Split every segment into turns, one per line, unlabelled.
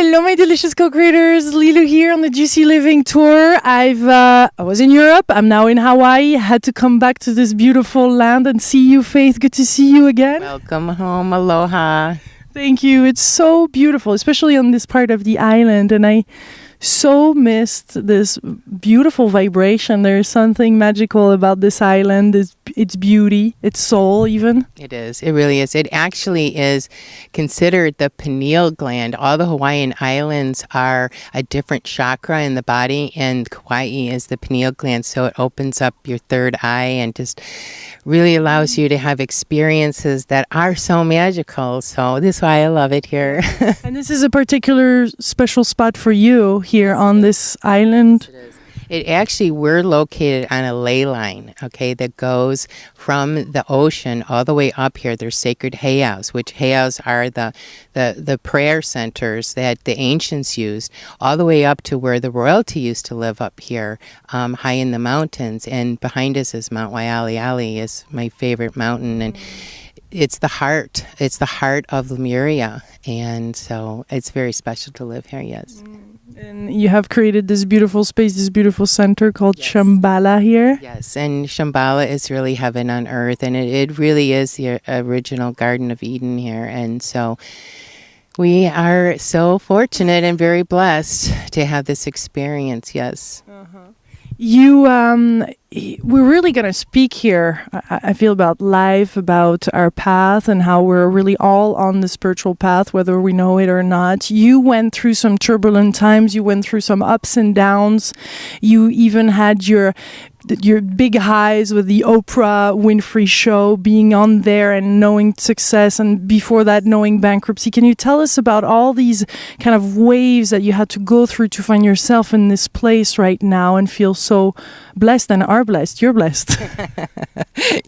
Hello, my delicious co-creators. Lilu here on the Juicy Living Tour. I was in Europe. I'm now in Hawaii. Had to come back to this beautiful land and see you, Faith. Good to see you again.
Welcome home. Aloha.
Thank you. It's so beautiful, especially on this part of the island. And I so missed this beautiful vibration. There's something magical about this island, its beauty, its soul even.
It is. It really is. It actually is considered the pineal gland. All the Hawaiian Islands are a different chakra in the body, and Kauai is the pineal gland. So it opens up your third eye and just really allows you to have experiences that are so magical. So this is why I love it here.
And this is a particular special spot for you here on this island.
It actually, we're located on a ley line, okay, that goes from the ocean all the way up here. There's sacred heiaus, which heiaus are the prayer centers that the ancients used, all the way up to where the royalty used to live up here, high in the mountains. And behind us is Mount Waialeale, is my favorite mountain. And it's the heart. It's the heart of Lemuria. And so it's very special to live here, yes.
And you have created this beautiful space, this beautiful center called Shambhala here.
Yes, and Shambhala is really heaven on earth, and it really is the original Garden of Eden here. And so we are so fortunate and very blessed to have this experience, yes.
We're really going to speak here, I feel, about life, about our path, and how we're really all on the spiritual path, whether we know it or not. You went through some turbulent times. You went through some ups and downs. You even had your big highs with the Oprah Winfrey show, being on there and knowing success, and before that knowing bankruptcy. Can you tell us about all these kind of waves that you had to go through to find yourself in this place right now and feel so blessed and are blessed? You're blessed.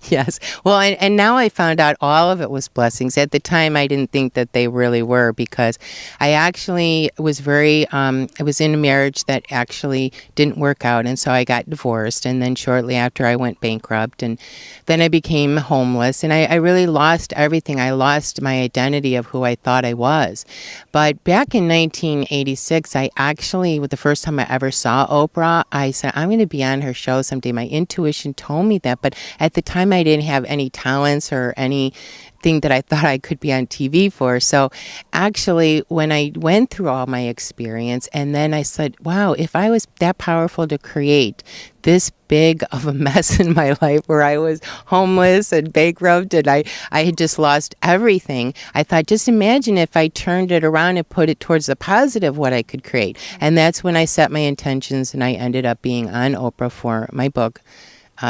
Yes. Well, and now I found out all of it was blessings. At the time, I didn't think that they really were, because I actually was I was in a marriage that actually didn't work out. And so I got divorced. And then shortly after, I went bankrupt. And then I became homeless. And I really lost everything. I lost my identity of who I thought I was. But back in 1986, I actually, the first time I ever saw Oprah, I said, I'm going to be on her show someday. My intuition told me that. But at the time, I didn't have any talents or anything that I thought I could be on TV for. So actually, when I went through all my experience, and then I said, wow, if I was that powerful to create this big of a mess in my life where I was homeless and bankrupt and I had just lost everything, I thought, just imagine if I turned it around and put it towards the positive, what I could create. And that's when I set my intentions, and I ended up being on Oprah for my book,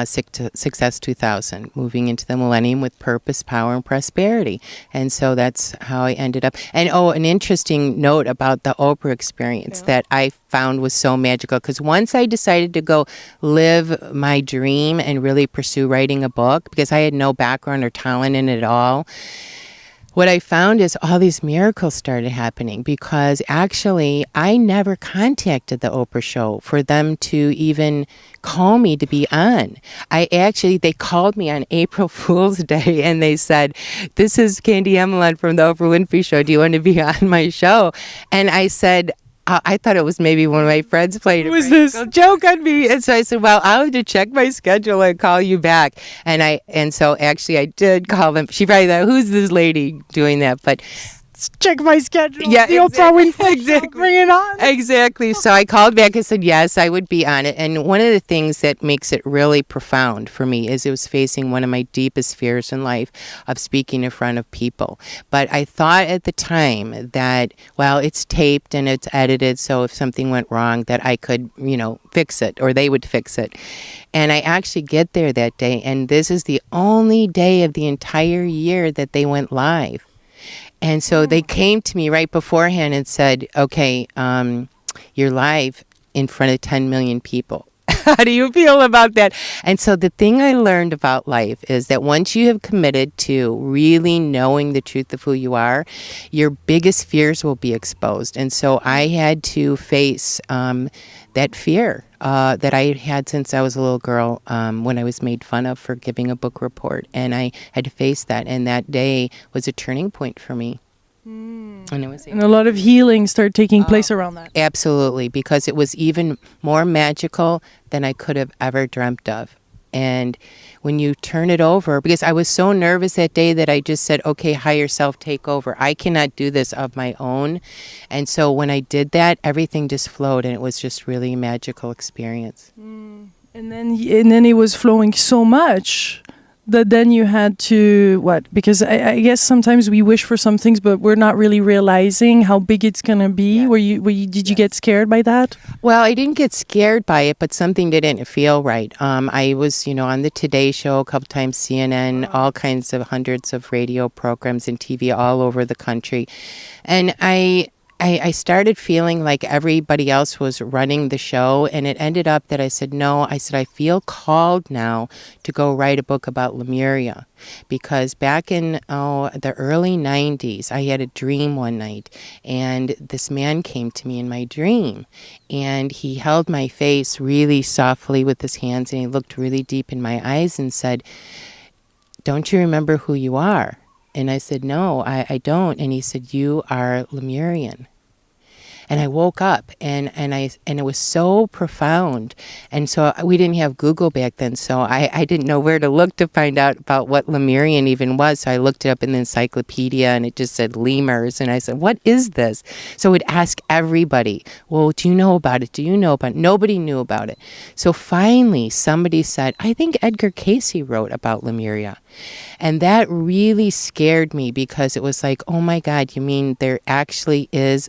Success 2000, moving into the millennium with purpose, power, and prosperity. And so that's how I ended up. And an interesting note about the Oprah experience that I found was so magical, because once I decided to go live my dream and really pursue writing a book, because I had no background or talent in it at all, what I found is all these miracles started happening, because actually I never contacted the Oprah show for them to even call me to be on. They called me on April Fool's Day, and they said, this is Candy Emelin from the Oprah Winfrey Show. Do you want to be on my show? And I said, I thought it was maybe one of my friends playing a joke on me. And so I said, well, I'll have to check my schedule and call you back. And so actually I did call them. She probably thought, who's this lady doing that? But
check my schedule.
Yeah,
the Oprah Winfrey exactly. Bring it on.
Exactly. So I called back and said, yes, I would be on it. And one of the things that makes it really profound for me is it was facing one of my deepest fears in life of speaking in front of people. But I thought at the time that, well, it's taped and it's edited, so if something went wrong, that I could, fix it, or they would fix it. And I actually get there that day, and this is the only day of the entire year that they went live. And so they came to me right beforehand and said, okay, you're live in front of 10 million people. How do you feel about that? And so the thing I learned about life is that once you have committed to really knowing the truth of who you are, your biggest fears will be exposed. And so I had to face that fear that I had since I was a little girl, when I was made fun of for giving a book report. And I had to face that. And that day was a turning point for me. And it was
And a lot of healing started taking place around that.
absolutely, because it was even more magical than I could have ever dreamt of. And when you turn it over, because I was so nervous that day that I just said, okay, higher self, take over. I cannot do this of my own. And so when I did that, everything just flowed, and it was just really a magical experience.
And then it was flowing so much that then you had to because I guess sometimes we wish for some things, but we're not really realizing how big it's gonna be. Yeah. Did you get scared by that?
Well, I didn't get scared by it, but something didn't feel right. I was, on the Today Show a couple times, CNN, all kinds of hundreds of radio programs and TV all over the country, and I started feeling like everybody else was running the show, and it ended up that I said, I feel called now to go write a book about Lemuria, because back in the early 90s, I had a dream one night, and this man came to me in my dream, and he held my face really softly with his hands, and he looked really deep in my eyes and said, "Don't you remember who you are?" And I said, "No, I don't." And he said, "You are Lemurian." And I woke up, and it was so profound. And so we didn't have Google back then, so I didn't know where to look to find out about what Lemurian even was. So I looked it up in the encyclopedia, and it just said lemurs. And I said, "What is this?" So I would ask everybody, "Well, do you know about it? Do you know about it?" Nobody knew about it. So finally, somebody said, "I think Edgar Cayce wrote about Lemuria." And that really scared me, because it was like, oh my God, you mean there actually is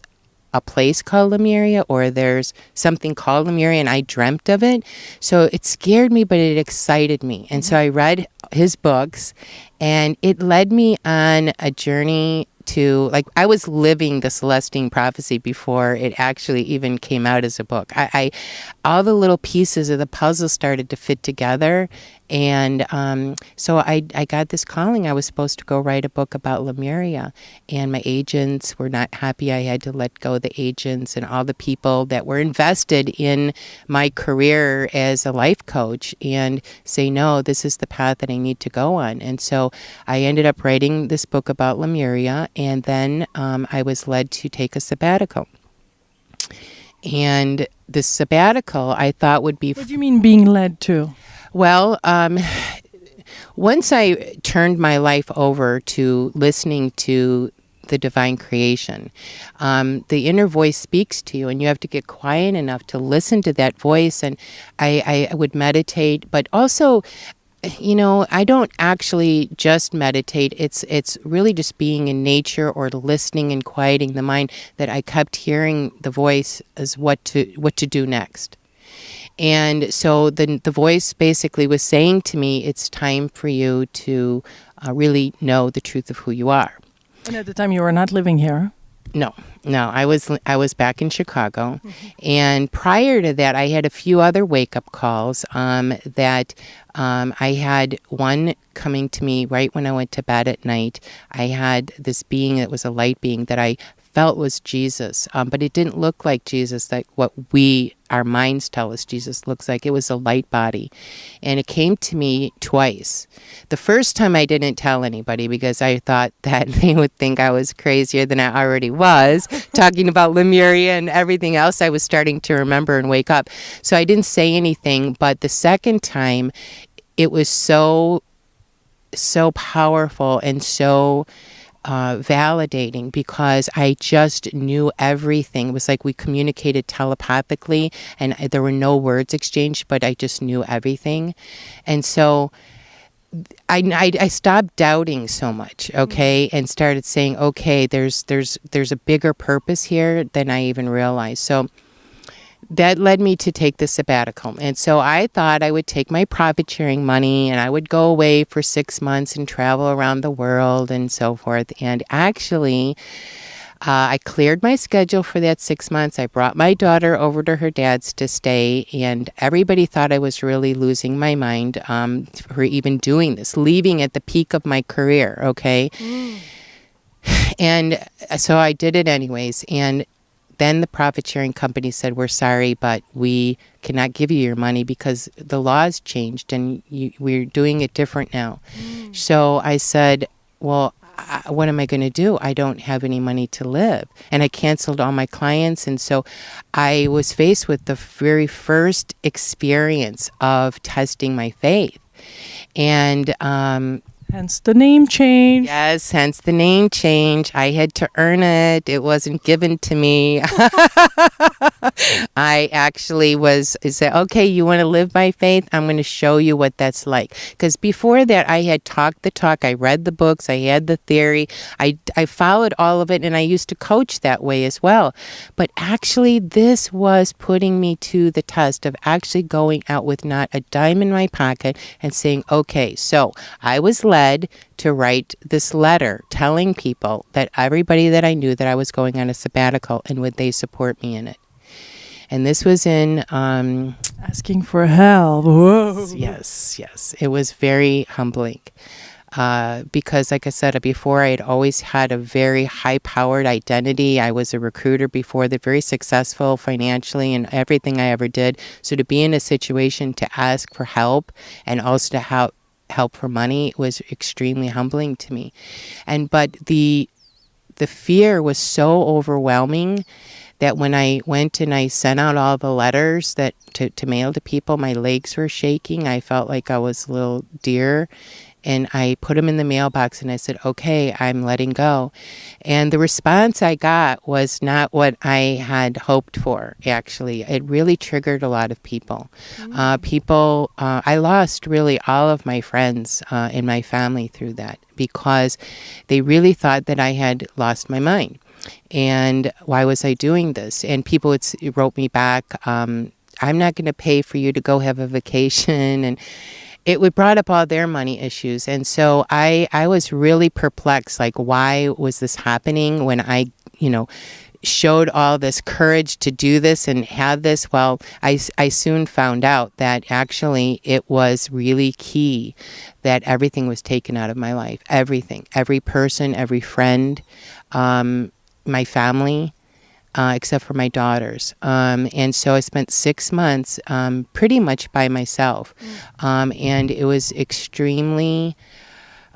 a place called Lemuria, or there's something called Lemuria, and I dreamt of it. So it scared me, but it excited me. And so I read his books, and it led me on a journey to, I was living the Celestine prophecy before it actually even came out as a book. All the little pieces of the puzzle started to fit together, and so I got this calling. I was supposed to go write a book about Lemuria, and my agents were not happy. I had to let go of the agents and all the people that were invested in my career as a life coach, and say, no, this is the path that I need to go on. And so I ended up writing this book about Lemuria, and then I was led to take a sabbatical. And this sabbatical I thought would be...
What do you mean being led to?
Well, once I turned my life over to listening to the divine creation, the inner voice speaks to you, and you have to get quiet enough to listen to that voice. And I would meditate, but also, I don't actually just meditate. It's really just being in nature or listening and quieting the mind, that I kept hearing the voice as what to do next. And so the voice basically was saying to me, it's time for you to really know the truth of who you are.
And at the time you were not living here?
No, I was back in Chicago. Mm-hmm. And prior to that, I had a few other wake-up calls that I had one coming to me right when I went to bed at night. I had this being that was a light being that I felt was Jesus, but it didn't look like Jesus, like what our minds tell us Jesus looks like. It was a light body, and it came to me twice. The first time I didn't tell anybody, because I thought that they would think I was crazier than I already was, talking about Lemuria and everything else I was starting to remember and wake up. So I didn't say anything, but the second time, it was so powerful and so validating, because I just knew everything. It was like we communicated telepathically, and there were no words exchanged, but I just knew everything. And so I stopped doubting so much, okay, and started saying, okay, there's a bigger purpose here than I even realized. So that led me to take the sabbatical. And so I thought I would take my profit sharing money, and I would go away for 6 months and travel around the world and so forth. And actually, I cleared my schedule for that 6 months. I brought my daughter over to her dad's to stay, and everybody thought I was really losing my mind for even doing this, leaving at the peak of my career, okay? And so I did it anyways. And then the profit sharing company said, we're sorry, but we cannot give you your money because the laws changed and we're doing it different now. So I said, well, what am I going to do? I don't have any money to live. And I canceled all my clients. And so I was faced with the very first experience of testing my faith. And
hence the name change.
Yes, hence the name change. I had to earn it. It wasn't given to me. I actually said, okay, you want to live by faith? I'm going to show you what that's like. Because before that, I had talked the talk. I read the books. I had the theory. I followed all of it, and I used to coach that way as well. But actually, this was putting me to the test of actually going out with not a dime in my pocket and saying, okay, so I was led to write this letter telling people that everybody that I knew that I was going on a sabbatical, and would they support me in it. And this was in
asking for help. Whoa.
Yes. It was very humbling. Because like I said before, I had always had a very high-powered identity. I was a recruiter before that, very successful financially in everything I ever did. So to be in a situation to ask for help and also to help for money was extremely humbling to me. But the fear was so overwhelming that when I went and I sent out all the letters that to mail to people, my legs were shaking. I felt like I was a little deer. And I put them in the mailbox and I said, okay, I'm letting go. And the response I got was not what I had hoped for, actually. It really triggered a lot of people. I lost really all of my friends in my family through that, because they really thought that I had lost my mind. And why was I doing this? And people wrote me back, I'm not going to pay for you to go have a vacation. And it brought up all their money issues. And so I was really perplexed, like, why was this happening when I, showed all this courage to do this and have this? Well, I soon found out that actually it was really key that everything was taken out of my life. Everything, every person, every friend, my family, except for my daughters. And so I spent 6 months pretty much by myself. And it was extremely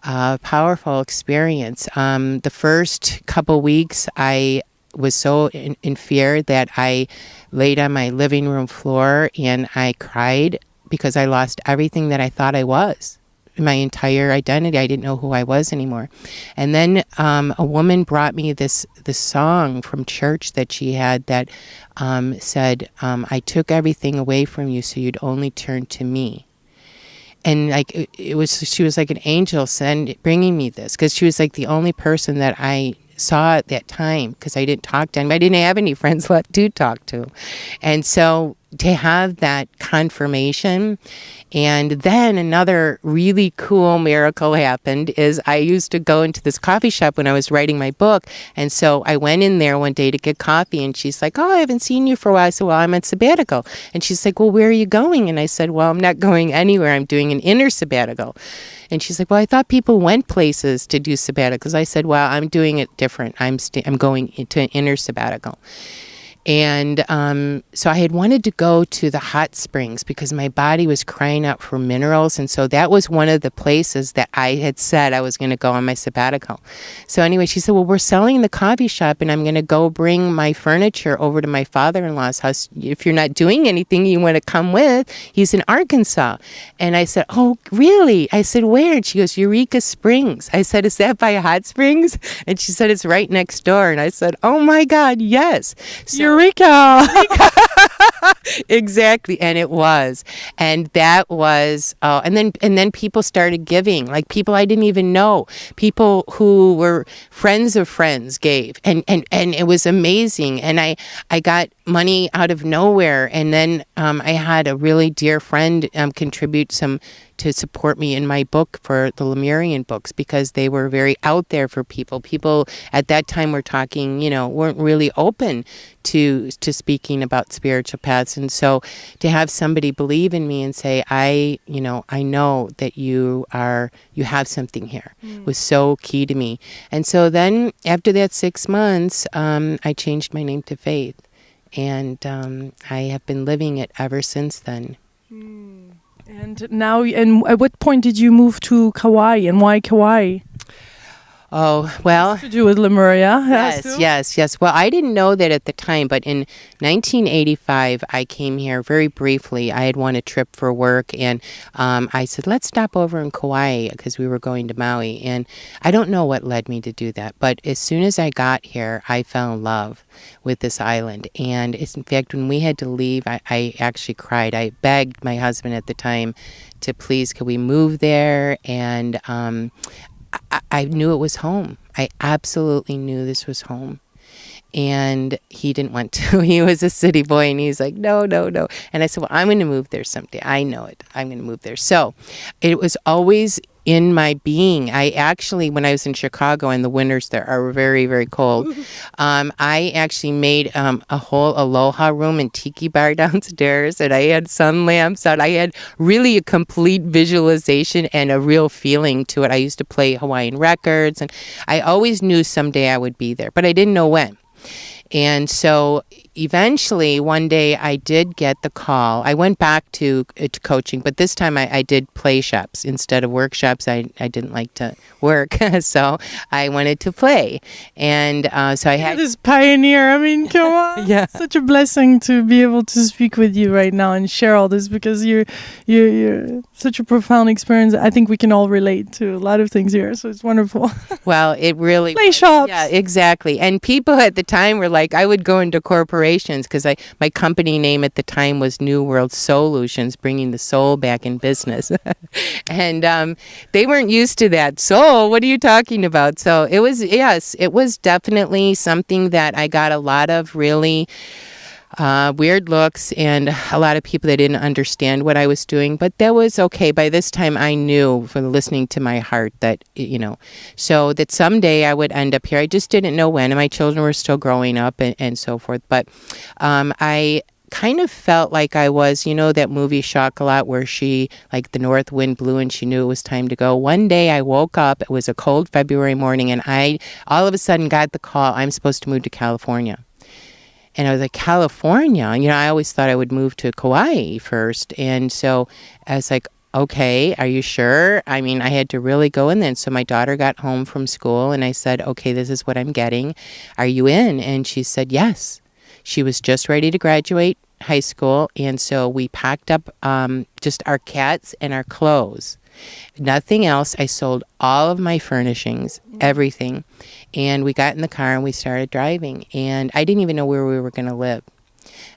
powerful experience. The first couple weeks, I was so in fear that I laid on my living room floor and I cried because I lost everything that I thought I was. My entire identity. I didn't know who I was anymore. And then a woman brought me this song from church that she had that said, I took everything away from you so you'd only turn to me. And like she was like an angel bringing me this, because she was like the only person that I saw at that time, because I didn't talk to anybody. I didn't have any friends left to talk to. And so to have that confirmation. And then another really cool miracle happened is I used to go into this coffee shop when I was writing my book. And so I went in there one day to get coffee, and she's like, oh, I haven't seen you for a while. I said, well, I'm on sabbatical. And she's like, well, where are you going? And I said, well, I'm not going anywhere. I'm doing an inner sabbatical. And she's like, well, I thought people went places to do sabbaticals. I said, well, I'm doing it different. I'm going into an inner sabbatical. And so I had wanted to go to the hot springs because my body was crying out for minerals. And so that was one of the places that I had said I was going to go on my sabbatical. So anyway, she said, well, we're selling the coffee shop and I'm going to go bring my furniture over to my father-in-law's house. If you're not doing anything, you want to come with. He's in Arkansas. And I said, oh, really? I said, where? And she goes, Eureka Springs. I said, is that by Hot Springs? And she said, it's right next door. And I said, oh my God, yes. So, Eureka! Exactly, and it was, and that was, and then people started giving, like people I didn't even know, people who were friends of friends gave, and it was amazing, and I got money out of nowhere, and then I had a really dear friend contribute some to support me in my book for the Lemurian books, because they were very out there for people. People at that time were talking, weren't really open to speaking about spiritual paths. And so to have somebody believe in me and say, I know that you have something here was so key to me. And so then after that 6 months, I changed my name to Faith. And I have been living it ever since then.
And now, and at what point did you move to Kauai, and why Kauai?
Oh, well.
To do with Lemuria. has to?
Yes. Well, I didn't know that at the time, but in 1985, I came here very briefly. I had won a trip for work, and I said, let's stop over in Kauai because we were going to Maui. And I don't know what led me to do that, but as soon as I got here, I fell in love with this island. And in fact, when we had to leave, I actually cried. I begged my husband at the time to please, could we move there? And I knew it was home. I absolutely knew this was home. And he didn't want to. He was a city boy, and he's like, no. And I said, well, I'm going to move there someday. I know it. I'm going to move there. So it was always in my being. I actually, when I was in Chicago, and the winters there are very, very cold, I actually made a whole Aloha room and tiki bar downstairs, and I had sun lamps out. I had really a complete visualization and a real feeling to it. I used to play Hawaiian records, and I always knew someday I would be there, but I didn't know when. And so eventually one day I did get the call. I went back to coaching, but this time I did play shops instead of workshops. I didn't like to work, so I wanted to play. And so I had
this pioneer. I mean, come on.
Yeah.
Such a blessing to be able to speak with you right now and share all this, because you're such a profound experience. I think we can all relate to a lot of things here, so it's wonderful.
Well, it really
play shops.
Yeah, exactly. And people at the time were like, I would go into corporations because my company name at the time was New World Solutions, bringing the soul back in business. And they weren't used to that. Soul, what are you talking about? So it was definitely something that I got a lot of really weird looks and a lot of people that didn't understand what I was doing, but that was okay. By this time I knew from listening to my heart that, so that someday I would end up here. I just didn't know when, and my children were still growing up and so forth. But I kind of felt like I was, that movie Chocolat where she, like the north wind blew and she knew it was time to go. One day I woke up, it was a cold February morning, and I all of a sudden got the call, I'm supposed to move to California. And I was like, California? I always thought I would move to Kauai first. And so I was like, okay, are you sure? I mean, I had to really go in then. So my daughter got home from school and I said, okay, this is what I'm getting. Are you in? And she said, yes. She was just ready to graduate high school. And so we packed up just our cats and our clothes. Nothing else. I sold all of my furnishings, everything. And we got in the car and we started driving. And I didn't even know where we were going to live.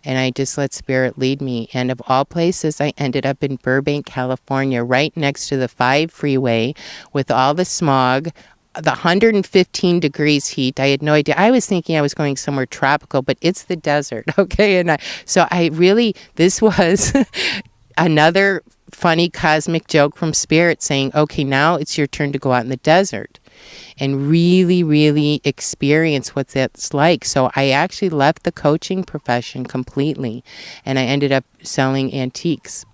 And I just let Spirit lead me. And of all places, I ended up in Burbank, California, right next to the 5 freeway with all the smog, the 115 degrees heat. I had no idea. I was thinking I was going somewhere tropical, but it's the desert, okay? And this was another funny cosmic joke from Spirit saying, okay, now it's your turn to go out in the desert and really, really experience what that's like. So I actually left the coaching profession completely, and I ended up selling antiques.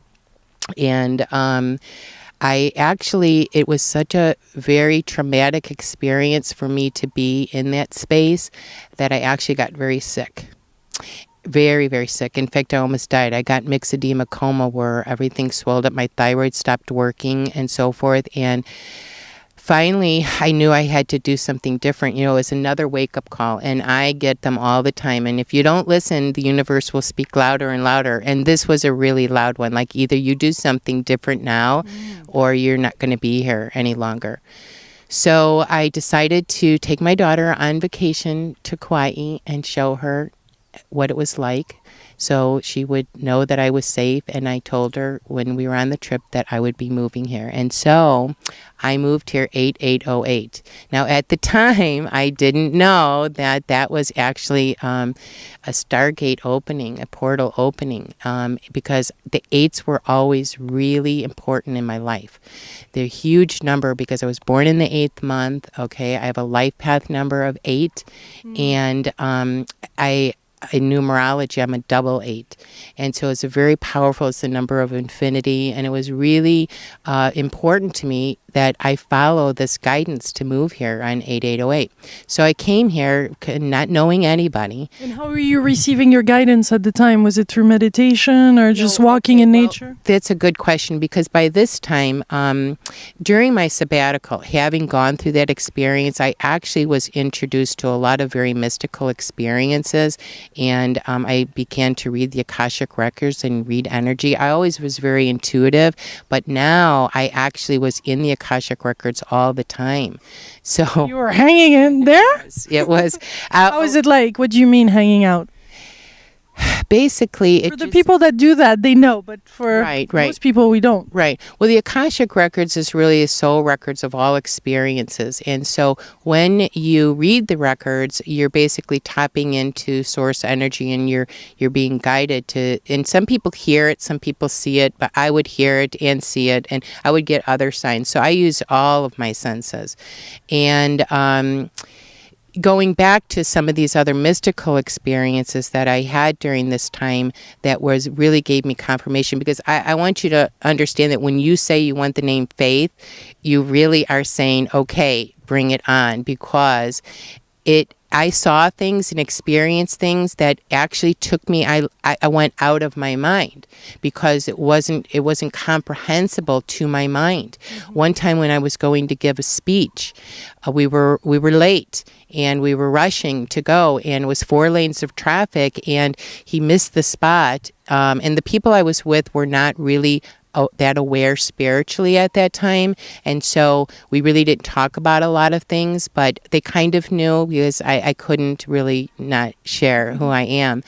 And it was such a very traumatic experience for me to be in that space that I actually got very sick. Very, very sick. In fact, I almost died. I got myxedema coma where everything swelled up. My thyroid stopped working and so forth. And finally, I knew I had to do something different. It was another wake-up call. And I get them all the time. And if you don't listen, the universe will speak louder and louder. And this was a really loud one. Like either you do something different now or you're not going to be here any longer. So I decided to take my daughter on vacation to Kauai and show her what it was like so she would know that I was safe. And I told her when we were on the trip that I would be moving here. And so I moved here 8808. Now at the time I didn't know that that was actually a stargate opening, a portal opening, because the 8s were always really important in my life. They're a huge number because I was born in the 8th month. Okay, I have a life path number of 8, and in numerology, I'm a double 8. And so it's a very powerful, it's the number of infinity. And it was really important to me that I follow this guidance to move here on 8808. So I came here not knowing anybody.
And how were you receiving your guidance at the time? Was it through meditation or just walking in nature?
That's a good question, because by this time, during my sabbatical, having gone through that experience, I actually was introduced to a lot of very mystical experiences, and I began to read the AKASHIC records and read energy. I always was very intuitive, but now I actually was in the AKASHIC records all the time. So
you were hanging in there?
It was.
How is it like? What do you mean hanging out?
Basically,
for the people that do that, they know, but for most people, we don't.
Right. Well, the Akashic Records is really soul records of all experiences. And so when you read the records, you're basically tapping into source energy, and you're being guided to, and some people hear it, some people see it, but I would hear it and see it, and I would get other signs. So I use all of my senses. And going back to some of these other mystical experiences that I had during this time, that was really gave me confirmation, because I want you to understand that when you say you want the name Faith, you really are saying, okay, bring it on, because I saw things and experienced things that actually took me, I went out of my mind, because it wasn't comprehensible to my mind. Mm-hmm. One time when I was going to give a speech, we were late, and we were rushing to go, and it was 4 lanes of traffic, and he missed the spot. And the people I was with were not really that aware spiritually at that time, and so we really didn't talk about a lot of things, but they kind of knew, because I couldn't really not share who I am,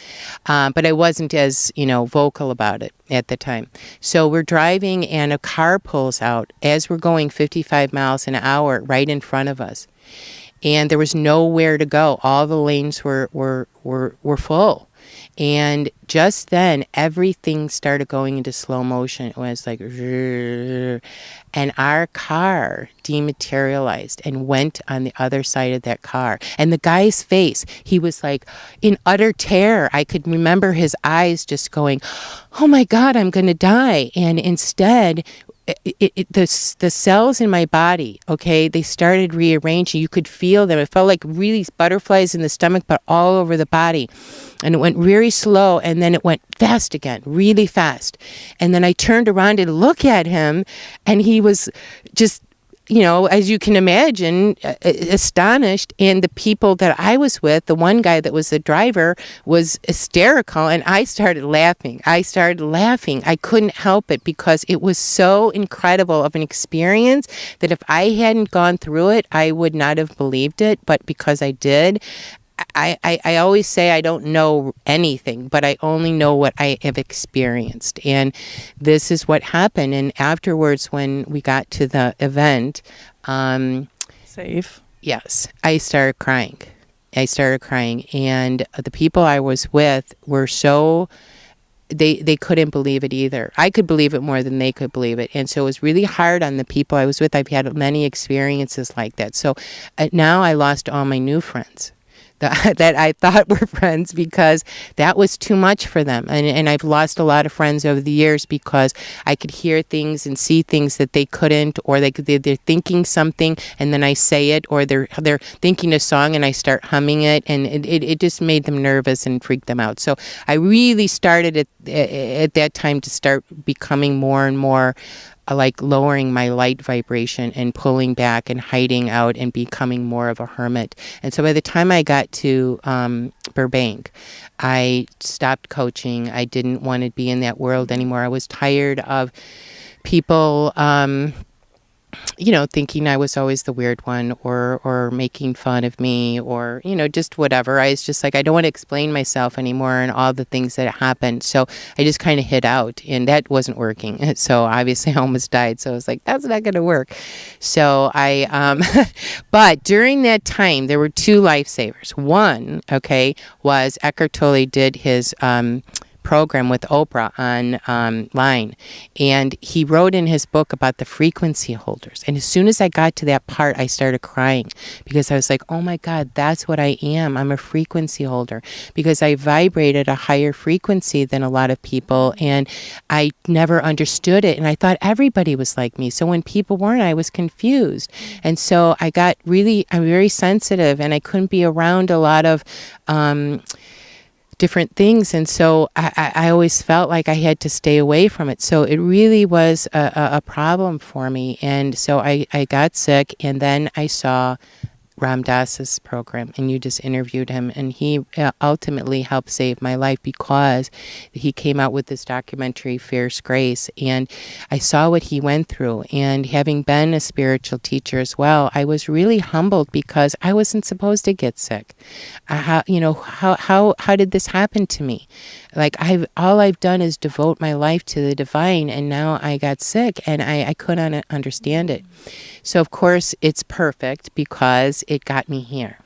but I wasn't as vocal about it at the time. So we're driving, and a car pulls out as we're going 55 miles an hour right in front of us, and there was nowhere to go. All the lanes were full. And just then, everything started going into slow motion. It was like, and our car dematerialized and went on the other side of that car. And the guy's face, he was like in utter terror. I could remember his eyes just going, oh my God, I'm going to die. And instead, the cells in my body, okay, they started rearranging. You could feel them. It felt like really butterflies in the stomach, but all over the body. And it went very slow, and then it went fast again, really fast. And then I turned around to look at him, and he was just, as you can imagine, astonished. And the people that I was with, the one guy that was the driver, was hysterical, and I started laughing. I couldn't help it, because it was so incredible of an experience that if I hadn't gone through it, I would not have believed it. But because I did, I always say I don't know anything, but I only know what I have experienced. And this is what happened. And afterwards, when we got to the event,
safe.
Yes, I started crying. And the people I was with were so, they couldn't believe it either. I could believe it more than they could believe it. And so it was really hard on the people I was with. I've had many experiences like that. So now I lost all my new friends that I thought were friends, because that was too much for them. And I've lost a lot of friends over the years, because I could hear things and see things that they couldn't, or they're thinking something and then I say it, or they're thinking a song and I start humming it, and it just made them nervous and freaked them out. So I really started at that time to start becoming more and more like lowering my light vibration and pulling back and hiding out and becoming more of a hermit. And so by the time I got to Burbank, I stopped coaching. I didn't want to be in that world anymore. I was tired of people thinking I was always the weird one, or making fun of me, or, just whatever. I was just like, I don't want to explain myself anymore and all the things that happened. So I just kind of hid out, and that wasn't working. So obviously I almost died. So I was like, that's not going to work. So but during that time, there were 2 lifesavers. One, was Eckhart Tolle did his program with Oprah online, and he wrote in his book about the frequency holders. And as soon as I got to that part, I started crying because I was like, oh my God, that's what I am. I'm a frequency holder because I vibrated a higher frequency than a lot of people, and I never understood it. And I thought everybody was like me. So when people weren't, I was confused. And so I'm very sensitive, and I couldn't be around a lot of different things. And so I always felt like I had to stay away from it. So it really was a problem for me. And so I got sick, and then I saw Ram Dass's program, and you just interviewed him, and he ultimately helped save my life because he came out with this documentary, Fierce Grace, and I saw what he went through. And having been a spiritual teacher as well, I was really humbled because I wasn't supposed to get sick. How did this happen to me? Like all I've done is devote my life to the divine, and now I got sick, and I couldn't understand it. So of course it's perfect because it got me here.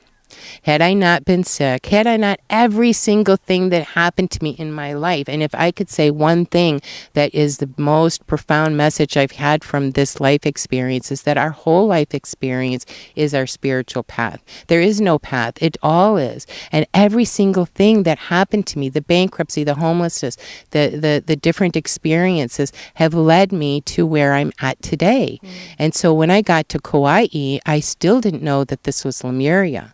Had I not been sick, had I not every single thing that happened to me in my life, and if I could say one thing that is the most profound message I've had from this life experience, is that our whole life experience is our spiritual path. There is no path. It all is. And every single thing that happened to me, the bankruptcy, the homelessness, the different experiences have led me to where I'm at today. And so when I got to Kauai, I still didn't know that this was Lemuria.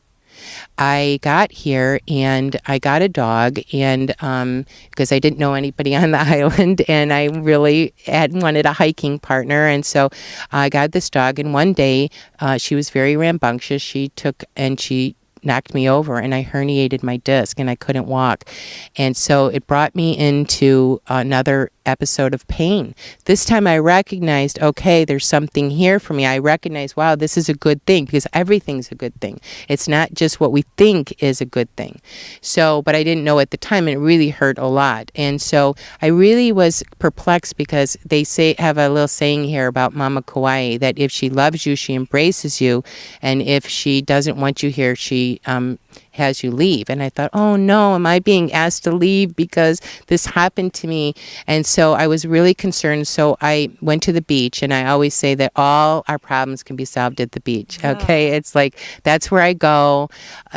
I got here and I got a dog, and because I didn't know anybody on the island, and I really wanted a hiking partner, and so I got this dog. And one day she was very rambunctious. She knocked me over, and I herniated my disc, and I couldn't walk. And so it brought me into another episode of pain. This time I recognized, okay, there's something here for me. I recognized, wow, this is a good thing, because everything's a good thing. It's not just what we think is a good thing. So, but I didn't know at the time, and it really hurt a lot. And so I really was perplexed, because they have a little saying here about Mama Kauai, that if she loves you, she embraces you, and if she doesn't want you here, she has you leave. And I thought, oh no, am I being asked to leave because this happened to me? And so I was really concerned. So I went to the beach, and I always say that all our problems can be solved at the beach. Yeah. Okay. It's like, that's where I go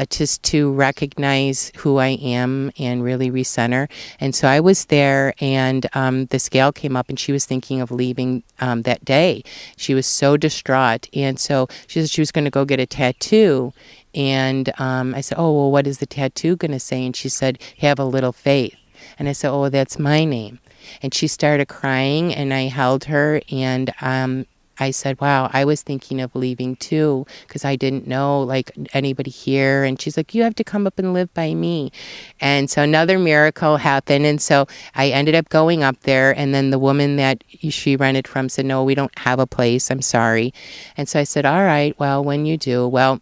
just to recognize who I am and really recenter. And so I was there, and this gal came up, and she was thinking of leaving that day. She was so distraught. And so she said she was going to go get a tattoo. And I said, oh, well, what is the tattoo going to say? And she said, have a little faith. And I said, oh, that's my name. And she started crying, and I held her, and I said, wow, I was thinking of leaving too, because I didn't know like anybody here. And she's like, you have to come up and live by me. And so another miracle happened. And so I ended up going up there, and then the woman that she rented from said, no, we don't have a place. I'm sorry. And so I said, all right, well, when you do, well,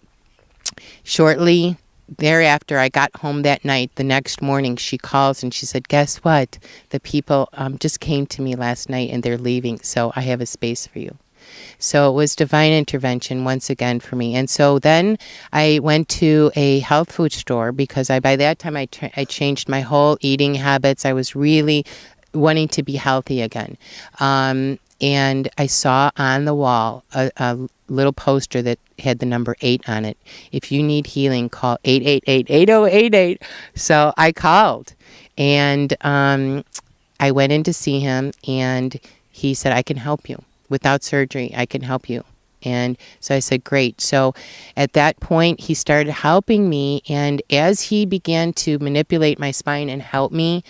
shortly thereafter, I got home that night. The next morning, she calls, and she said, guess what? The people just came to me last night, and they're leaving, so I have a space for you. So it was divine intervention once again for me. And so then I went to a health food store, because by that time I changed my whole eating habits. I was really wanting to be healthy again. And I saw on the wall a little poster that had the number 8 on it. If you need healing, call 888-8088. So I called, and I went in to see him, and he said, I can help you. Without surgery, I can help you. And so I said, great. So at that point, he started helping me. And as he began to manipulate my spine and help me,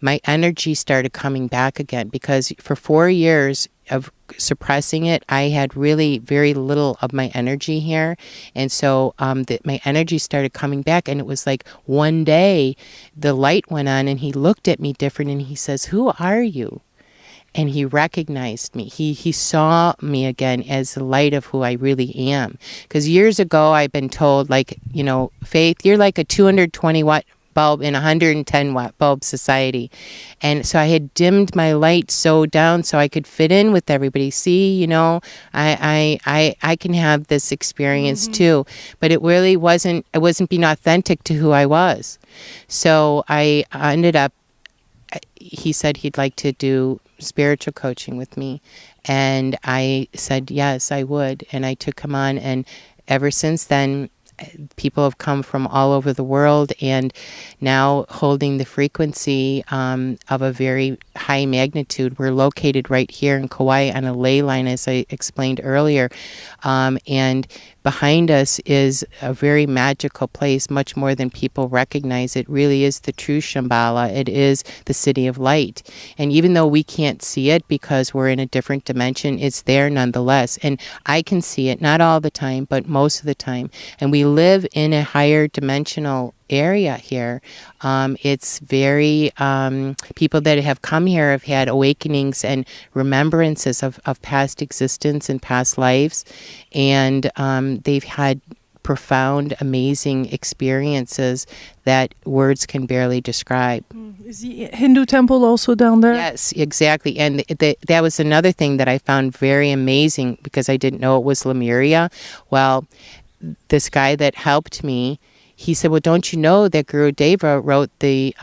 my energy started coming back again. Because for 4 years of suppressing it, I had really very little of my energy here. And so my energy started coming back. And it was like one day, the light went on, and he looked at me different, and he says, who are you? And he recognized me. He saw me again as the light of who I really am. Because years ago, I've been told, like, you know, Faith, you're like a 220-watt bulb in a 110-watt bulb society. And so I had dimmed my light so down so I could fit in with everybody. See, you know, I can have this experience too. But it really wasn't being authentic to who I was. So I ended up he said he'd like to do spiritual coaching with me. And I said, yes, I would. And I took him on. And ever since then, people have come from all over the world, and now holding the frequency of a very high magnitude. We're located right here in Kauai on a ley line, as I explained earlier. And behind us is a very magical place, much more than people recognize. It really is the true Shambhala. It is the city of light. And even though we can't see it because we're in a different dimension, it's there nonetheless. And I can see it, not all the time, but most of the time. And we live in a higher dimensional area here. It's very, people that have come here have had awakenings and remembrances of past existence and past lives. And they've had profound, amazing experiences that words can barely describe.
Is the Hindu temple also down there?
Yes, exactly. And that was another thing that I found very amazing, because I didn't know it was Lemuria. Well, this guy that helped me, he said, well, don't you know that Guru Deva wrote the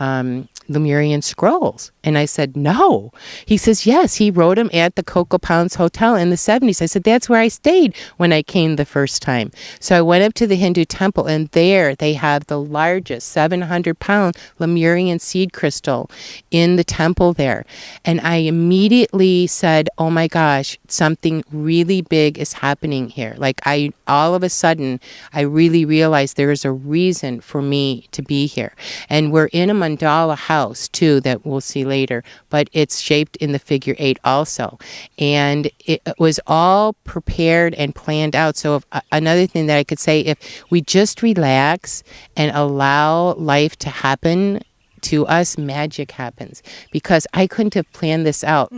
Lemurian scrolls? And I said, no. He says, yes, he wrote them at the Cocoa Pounds Hotel in the 70s. I said, that's where I stayed when I came the first time. So I went up to the Hindu temple, and there they have the largest 700-pound Lemurian seed crystal in the temple there. And I immediately said, oh my gosh, something really big is happening here. Like all of a sudden, I really realized there is a reason for me to be here. And we're in a mandala house too that we'll see later, but it's shaped in the figure 8 also. And it was all prepared and planned out. So another thing that I could say, if we just relax and allow life to happen to us, magic happens. Because I couldn't have planned this out.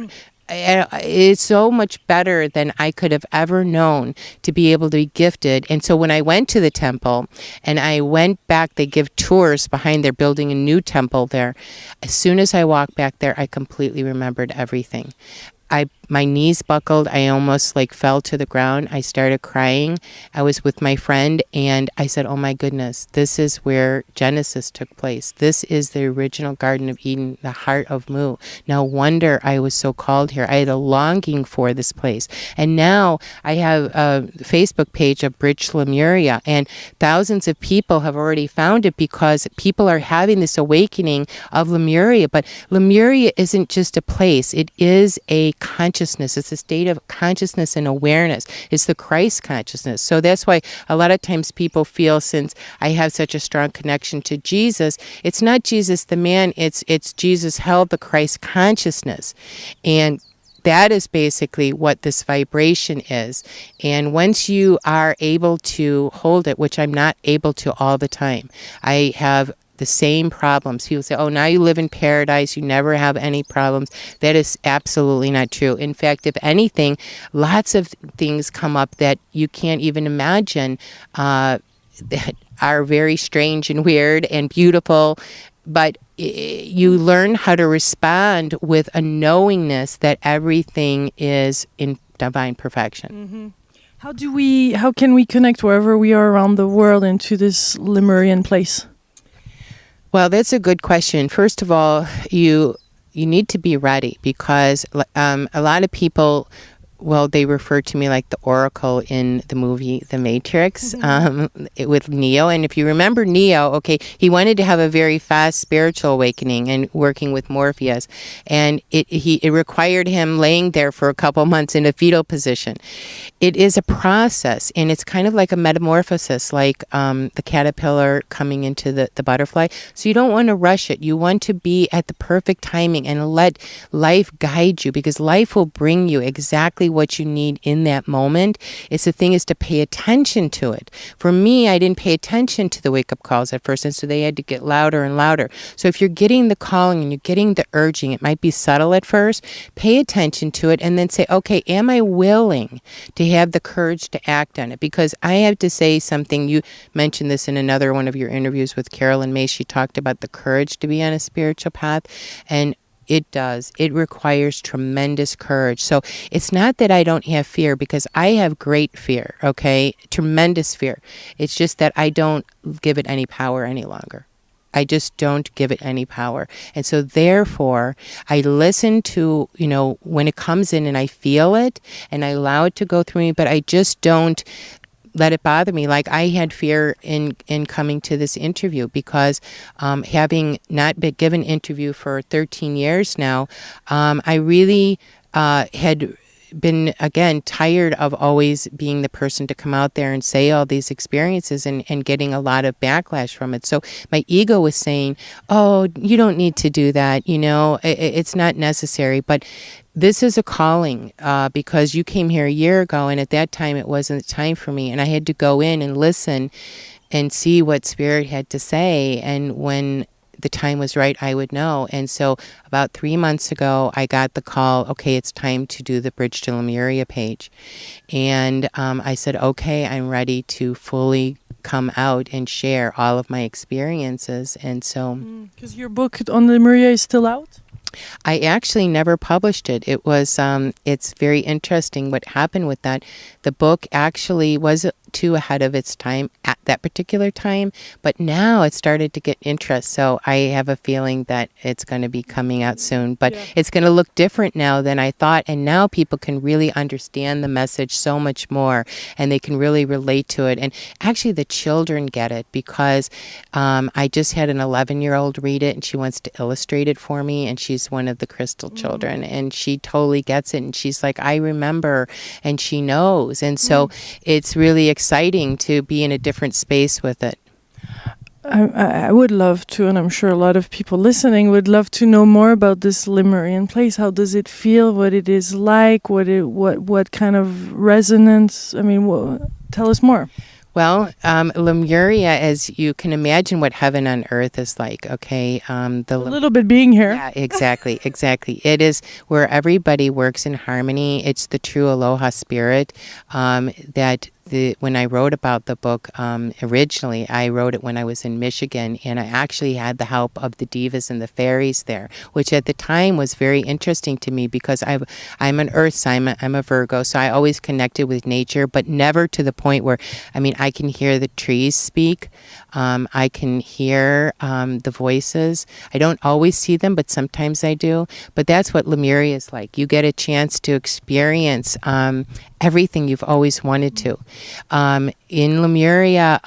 It's so much better than I could have ever known to be able to be gifted. And so when I went to the temple and I went back, they give tours behind. They're building a new temple there. As soon as I walked back there, I completely remembered everything. My knees buckled. I almost fell to the ground. I started crying. I was with my friend, and I said, oh my goodness, this is where Genesis took place. This is the original Garden of Eden, the heart of Mu. No wonder I was so called here. I had a longing for this place. And now I have a Facebook page of Bridge Lemuria, and thousands of people have already found it because people are having this awakening of Lemuria. But Lemuria isn't just a place. It is a consciousness. It's a state of consciousness and awareness. It's the Christ consciousness. So that's why a lot of times people feel, since I have such a strong connection to Jesus, it's not Jesus the man, it's Jesus held the Christ consciousness. And that is basically what this vibration is. And once you are able to hold it, which I'm not able to all the time, I have the same problems. People say, oh, now you live in paradise, you never have any problems. That is absolutely not true. In fact, if anything, lots of things come up that you can't even imagine, that are very strange and weird and beautiful. But you learn how to respond with a knowingness that everything is in divine perfection.
Mm-hmm. How can we connect wherever we are around the world into this Lemurian place?
Well, that's a good question. First of all, you need to be ready, because a lot of people, well, they refer to me like the Oracle in the movie The Matrix, with Neo. And if you remember Neo, okay, he wanted to have a very fast spiritual awakening and working with Morpheus. And it required him laying there for a couple months in a fetal position. It is a process, and it's kind of like a metamorphosis, like the caterpillar coming into the butterfly. So you don't want to rush it. You want to be at the perfect timing and let life guide you, because life will bring you exactly what you need in that moment. It's the thing is to pay attention to it. For me, I didn't pay attention to the wake-up calls at first, and so they had to get louder and louder. So if you're getting the calling and you're getting the urging, it might be subtle at first, pay attention to it and then say, okay, am I willing to have the courage to act on it? Because I have to say something. You mentioned this in another one of your interviews with Carolyn May. She talked about the courage to be on a spiritual path, and it does. It requires tremendous courage. So it's not that I don't have fear, because I have great fear, okay? Tremendous fear. It's just that I don't give it any power any longer. I just don't give it any power. And so therefore, I listen to, when it comes in and I feel it and I allow it to go through me, but I just don't let it bother me. Like I had fear in coming to this interview because having not been given interview for 13 years now, I really had been, again, tired of always being the person to come out there and say all these experiences and getting a lot of backlash from it. So my ego was saying, oh, you don't need to do that. It's not necessary. But this is a calling because you came here a year ago, and at that time it wasn't time for me. And I had to go in and listen and see what Spirit had to say. And when the time was right, I would know. And so about 3 months ago, I got the call, okay, it's time to do the Bridge to Lemuria page. And I said, okay, I'm ready to fully come out and share all of my experiences. And so...
Because your book on Lemuria is still out?
I actually never published it. It was, it's very interesting what happened with that. The book actually was too ahead of its time at that particular time, but now it started to get interest. So I have a feeling that it's going to be coming out soon, but it's going to look different now than I thought. And now people can really understand the message so much more, and they can really relate to it. And actually the children get it because I just had an 11-year-old read it, and she wants to illustrate it for me. And she's one of the crystal children, and she totally gets it. And she's like, I remember, and she knows. And so it's really exciting to be in a different space with it.
I would love to, and I'm sure a lot of people listening would love to know more about this Lemurian place. How does it feel? What it is like? What kind of resonance? I mean, tell us more.
Well, Lemuria, as you can imagine what heaven on earth is like, okay?
A little bit being here.
Yeah, exactly. It is where everybody works in harmony. It's the true Aloha spirit that... When I wrote about the book originally, I wrote it when I was in Michigan, and I actually had the help of the divas and the fairies there, which at the time was very interesting to me because I'm an earth sign, I'm a Virgo, so I always connected with nature, but never to the point where, I can hear the trees speak. I can hear the voices. I don't always see them, but sometimes I do. But that's what Lemuria is like. You get a chance to experience everything you've always wanted to. In Lemuria,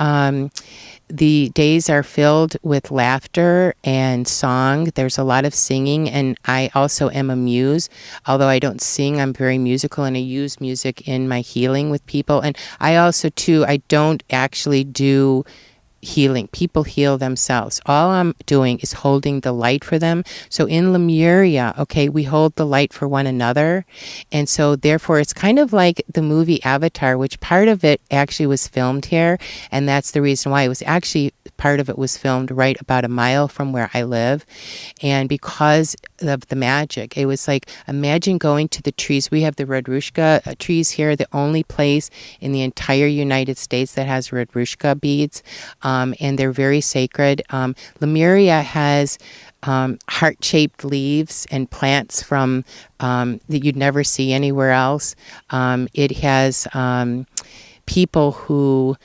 the days are filled with laughter and song. There's a lot of singing, and I also am a muse. Although I don't sing, I'm very musical, and I use music in my healing with people. And I also, too, I don't actually do healing. People heal themselves. All I'm doing is holding the light for them. So in Lemuria, okay, we hold the light for one another. And so therefore it's kind of like the movie Avatar, which part of it actually was filmed here. And that's the reason why. It was actually, part of it was filmed right about a mile from where I live. And because of the magic, it was like, imagine going to the trees. We have the Redrushka trees here, the only place in the entire United States that has Redrushka beads. And they're very sacred. Lemuria has heart-shaped leaves and plants from that you'd never see anywhere else. It has people who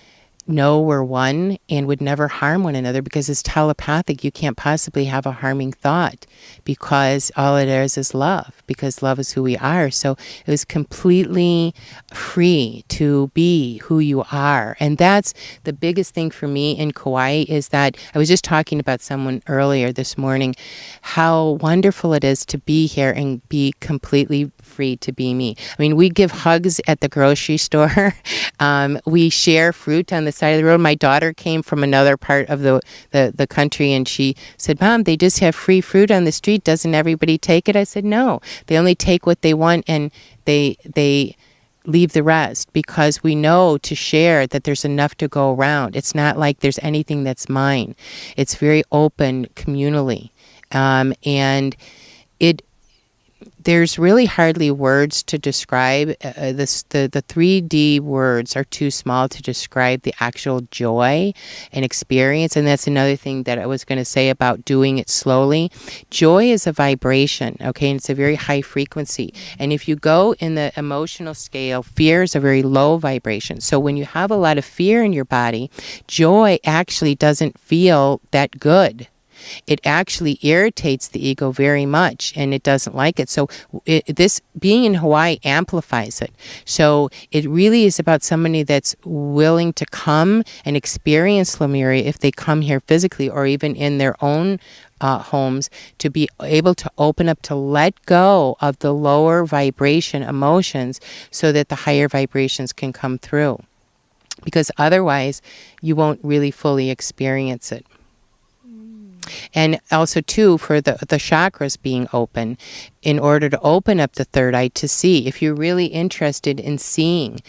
know we're one and would never harm one another because it's telepathic. You can't possibly have a harming thought because all it is love, because love is who we are. So it was completely free to be who you are. And that's the biggest thing for me in Kauai is that I was just talking about someone earlier this morning, how wonderful it is to be here and be completely free to be me. I mean, we give hugs at the grocery store. We share fruit on the side of the road. My daughter came from another part of the country, and she said, Mom, they just have free fruit on the street. Doesn't everybody take it? I said, no. They only take what they want, and they leave the rest because we know to share that there's enough to go around. It's not like there's anything that's mine. It's very open communally. And there's really hardly words to describe this. The 3D words are too small to describe the actual joy and experience. And that's another thing that I was going to say about doing it slowly. Joy is a vibration, okay, and it's a very high frequency. And if you go in the emotional scale, fear is a very low vibration. So when you have a lot of fear in your body, joy actually doesn't feel that good. It actually irritates the ego very much, and it doesn't like it. So this being in Hawaii amplifies it. So it really is about somebody that's willing to come and experience Lemuria if they come here physically or even in their own homes, to be able to open up, to let go of the lower vibration emotions so that the higher vibrations can come through. Because otherwise, you won't really fully experience it. And also, too, for the chakras being open, in order to open up the third eye to see, if you're really interested in seeing.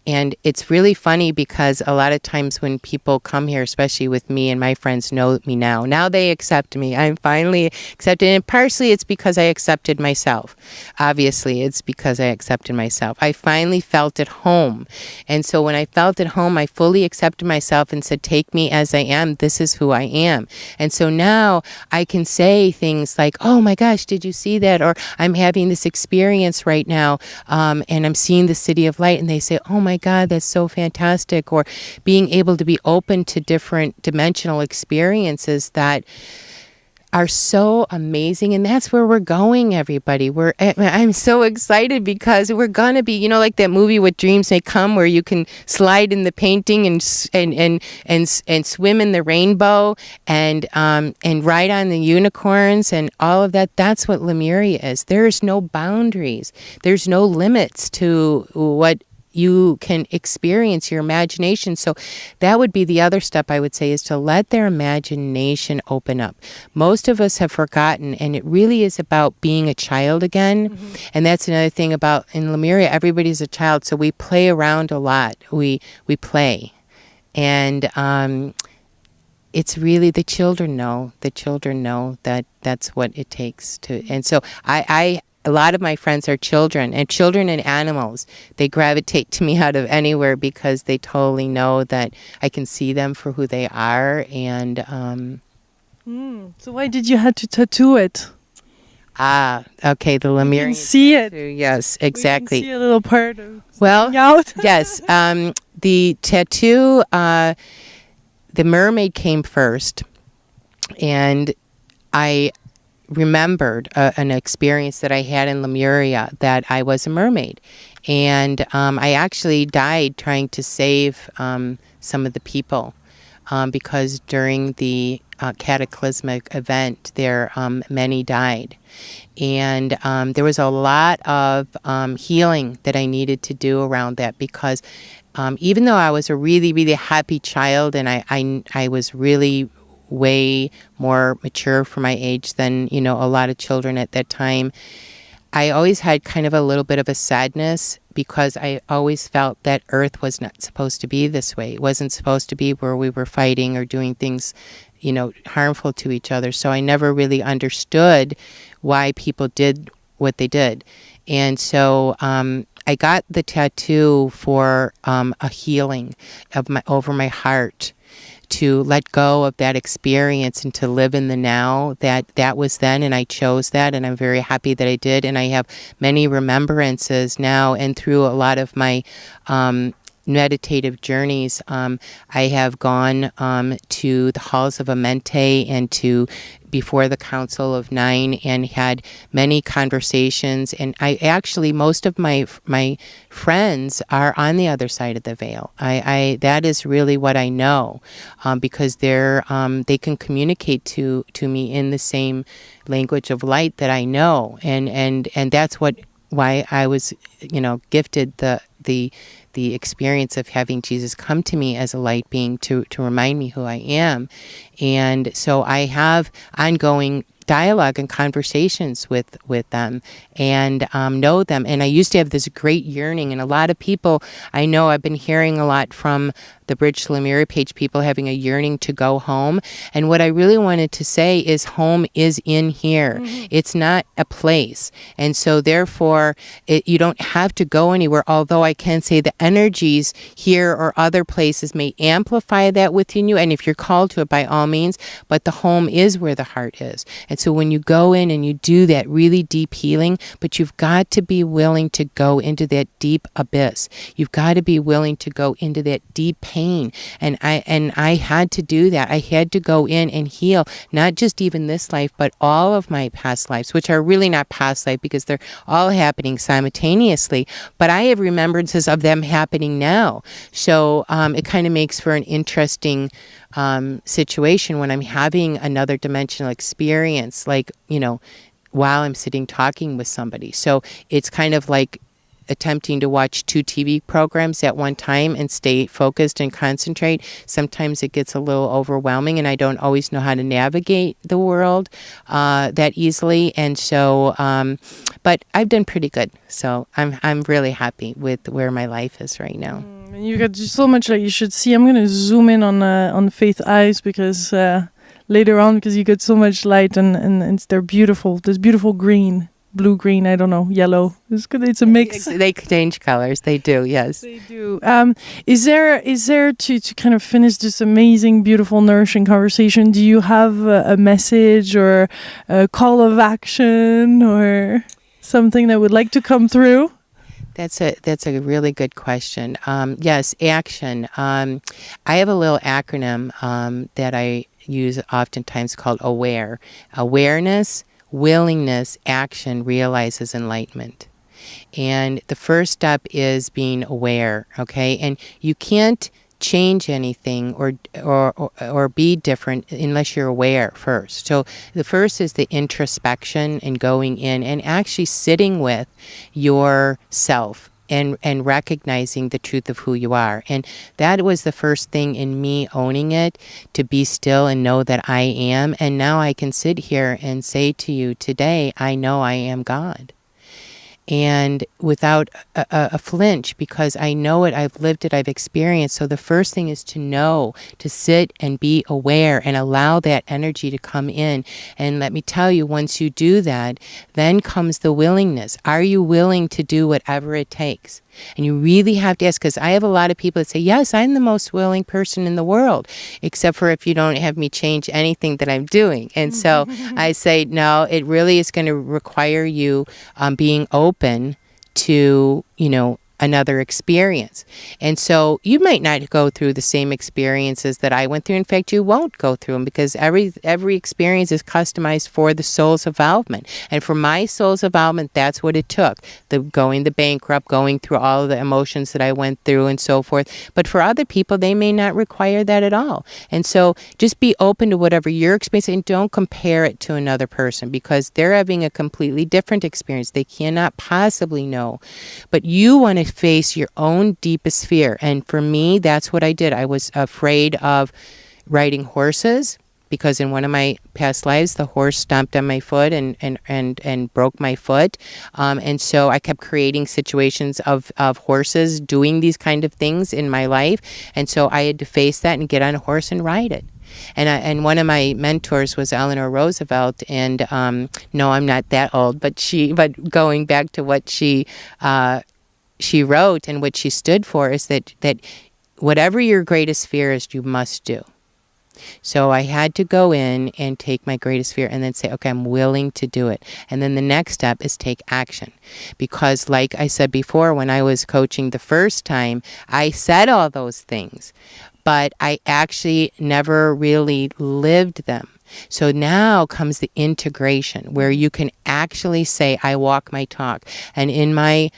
And it's really funny because a lot of times when people come here, especially with me and my friends know me now. Now they accept me. I'm finally accepted. And partially it's because I accepted myself. Obviously, it's because I accepted myself. I finally felt at home. And so when I felt at home, I fully accepted myself and said, take me as I am. This is who I am. And so now I can say things like, oh my gosh, did you see that? Or I'm having this experience right now and I'm seeing the city of light. And they say, oh my God, that's so fantastic. Or being able to be open to different dimensional experiences that are so amazing. And that's where we're going, everybody. I'm so excited because we're going to be, you know, like that movie What Dreams May Come, where you can slide in the painting and swim in the rainbow and ride on the unicorns and all of that. That's what Lemuria is. There's no boundaries. There's no limits to what you can experience, your imagination. So that would be the other step, I would say, is to let their imagination open up. Most of us have forgotten, and it really is about being a child again. Mm-hmm. And that's another thing about, in Lemuria, everybody's a child, so we play around a lot. We play. And it's really, the children know that that's what it takes to. And so a lot of my friends are children, and children and animals. They gravitate to me out of anywhere because they totally know that I can see them for who they are. And
so why did you have to tattoo it?
Okay, the Lemurian.
You can see it.
Yes, exactly.
We can see a little part of
out. Yes, the tattoo. The mermaid came first, and I remembered an experience that I had in Lemuria, that I was a mermaid. And I actually died trying to save some of the people because during the cataclysmic event there, many died. And there was a lot of healing that I needed to do around that, because even though I was a really, really happy child, and I was really way more mature for my age than, you know, a lot of children at that time, I always had kind of a little bit of a sadness, because I always felt that Earth was not supposed to be this way. It wasn't supposed to be where we were fighting or doing things, you know, harmful to each other. So I never really understood why people did what they did. And so I got the tattoo for a healing of over my heart, to let go of that experience and to live in the now. That was then, and I chose that, and I'm very happy that I did. And I have many remembrances now, and through a lot of my meditative journeys, I have gone to the halls of Amente and to before the Council of Nine, and had many conversations. And I actually, most of my friends are on the other side of the veil. That is really what I know, because they can communicate to me in the same language of light that I know, and that's why I was, you know, gifted the experience of having Jesus come to me as a light being to remind me who I am. And so I have ongoing dialogue and conversations with them, and know them. And I used to have this great yearning, and a lot of people I know, I've been hearing a lot from the Bridge to Lemuria page, people having a yearning to go home. And what I really wanted to say is home is in here. It's not a place. And so therefore, you don't have to go anywhere, although I can say the energies here or other places may amplify that within you. And if you're called to it, by all means, but the home is where the heart is. And so when you go in and you do that really deep healing, but you've got to be willing to go into that deep abyss. You've got to be willing to go into that deep pain. And I had to do that. I had to go in and heal, not just even this life, but all of my past lives, which are really not past life because they're all happening simultaneously. But I have remembrances of them happening now. So it kind of makes for an interesting situation when I'm having another dimensional experience, like, while I'm sitting talking with somebody. So it's kind of like attempting to watch 2 TV programs at one time and stay focused and concentrate. Sometimes it gets a little overwhelming, and I don't always know how to navigate the world that easily. And so, but I've done pretty good. So I'm really happy with where my life is right now.
And you got just so much that you should see. I'm going to zoom in on Faith's eyes because later on, because you got so much light and they're beautiful. This beautiful green. Blue, green, I don't know, yellow. It's good. It's a mix.
They change colors. They do, yes.
They do. Is there to kind of finish this amazing, beautiful, nourishing conversation? Do you have a message or a call of action or something that would like to come through?
That's a really good question. Yes, action. I have a little acronym that I use oftentimes called AWARE. Awareness, willingness, action, realizes enlightenment. And the first step is being aware, okay? And you can't change anything or be different unless you're aware first. So the first is the introspection and going in and actually sitting with yourself and recognizing the truth of who you are. And that was the first thing in me, owning it, to be still and know that I am. And now I can sit here and say to you today, I know I am God. And without a flinch, because I know it, I've lived it, I've experienced. So the first thing is to know, to sit and be aware and allow that energy to come in. And let me tell you, once you do that, then comes the willingness. Are you willing to do whatever it takes? And you really have to ask, because I have a lot of people that say, yes, I'm the most willing person in the world, except for if you don't have me change anything that I'm doing. And so I say, no, it really is going to require you being open to, another experience. And so you might not go through the same experiences that I went through. In fact, you won't go through them because every experience is customized for the soul's involvement. And for my soul's involvement, that's what it took. Going bankrupt, going through all of the emotions that I went through and so forth. But for other people, they may not require that at all. And so just be open to whatever you're experiencing and don't compare it to another person because they're having a completely different experience. They cannot possibly know. But you want to face your own deepest fear. And for me, that's what I did. I was afraid of riding horses because in one of my past lives, the horse stomped on my foot and broke my foot. And so I kept creating situations of horses doing these kind of things in my life. And so I had to face that and get on a horse and ride it. And one of my mentors was Eleanor Roosevelt, and no, I'm not that old, but going back to what she wrote and what she stood for is that whatever your greatest fear is, you must do. So I had to go in and take my greatest fear and then say, okay, I'm willing to do it. And then the next step is take action. Because like I said before, when I was coaching the first time, I said all those things, but I actually never really lived them. So now comes the integration where you can actually say, I walk my talk. And in my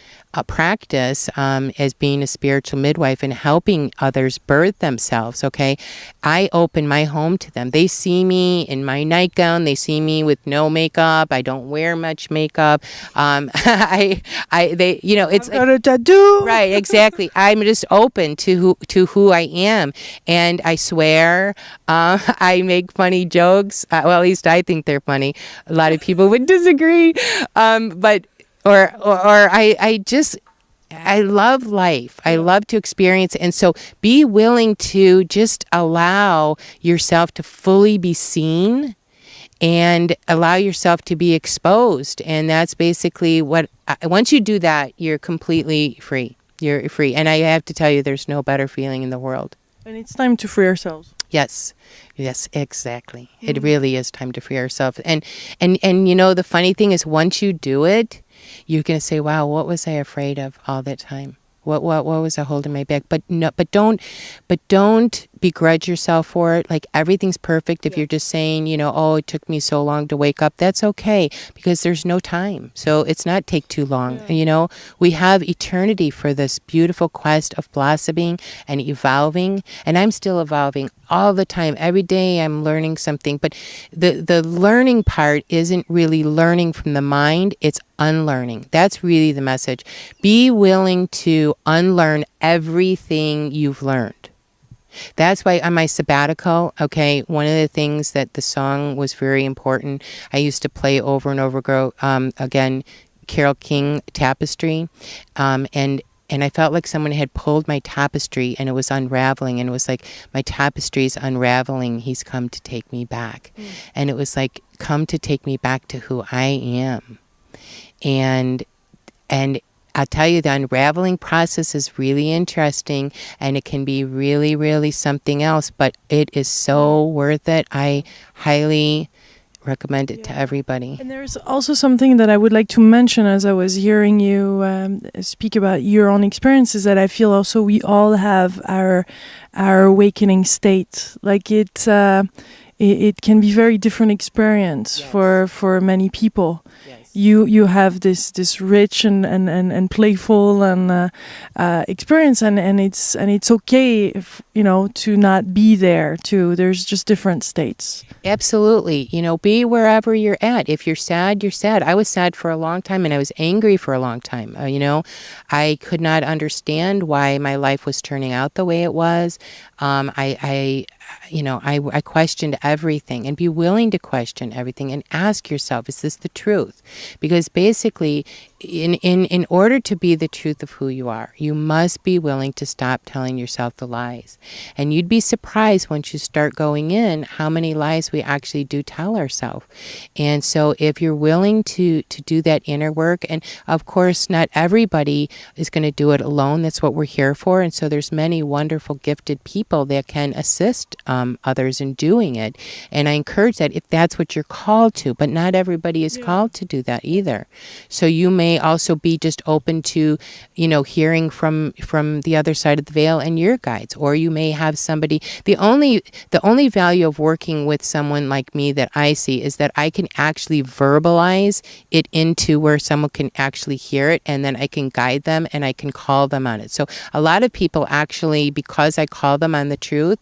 practice as being a spiritual midwife and helping others birth themselves, okay, I open my home to them. They see me in my nightgown. They see me with no makeup. I don't wear much makeup. It's
I've got a tattoo.
Right, exactly. I'm just open to who I am, and I swear. I make funny jokes. Well, at least I think they're funny. A lot of people would disagree, but. Or I just I love life. I love to experience it. And so be willing to just allow yourself to fully be seen and allow yourself to be exposed. And that's basically what, once you do that, you're completely free. You're free. And I have to tell you, there's no better feeling in the world.
And it's time to free ourselves.
Yes. Yes, exactly. It really is time to free ourselves. And you know, the funny thing is, once you do it, you're going to say, wow, what was I afraid of all that time? What was I holding my back? But don't begrudge yourself for it. Like, everything's perfect. If you're just saying, you know, oh, it took me so long to wake up, that's okay, because there's no time. So it's not take too long. You know, we have eternity for this beautiful quest of blossoming and evolving. And I'm still evolving all the time. Every day I'm learning something. But the learning part isn't really learning from the mind. It's unlearning. That's really the message. Be willing to unlearn everything you've learned. That's why on my sabbatical, okay, one of the things that the song was very important. I used to play over and over again, Carole King Tapestry, and I felt like someone had pulled my tapestry and it was unraveling, and it was like, my tapestry's unraveling. He's come to take me back. And it was like, come to take me back to who I am. And I'll tell you, the unraveling process is really interesting, and it can be really, really something else, but it is so worth it. I highly recommend it to everybody. And
there's also something that I would like to mention as I was hearing you speak about your own experiences, that I feel also we all have our awakening state. Like, it can be very different experience for many people. You have this rich and playful and experience, and it's okay if, you know, to not be there too. There's just different states.
Absolutely. You know, be wherever you're at. If you're sad, you're sad. I was sad for a long time, and I was angry for a long time. You know, I could not understand why my life was turning out the way it was. I questioned everything, and be willing to question everything and ask yourself, is this the truth? Because basically, in order to be the truth of who you are, you must be willing to stop telling yourself the lies. And you'd be surprised once you start going in how many lies we actually do tell ourselves. And so if you're willing to do that inner work, and of course not everybody is going to do it alone, that's what we're here for. And so there's many wonderful gifted people that can assist others in doing it. And I encourage that if that's what you're called to, but not everybody is called to do that either. So you may also be just open to, you know, hearing from the other side of the veil and your guides, or you may have somebody. The only value of working with someone like me that I see is that I can actually verbalize it into where someone can actually hear it, and then I can guide them and I can call them on it. So a lot of people actually, because I call them on the truth,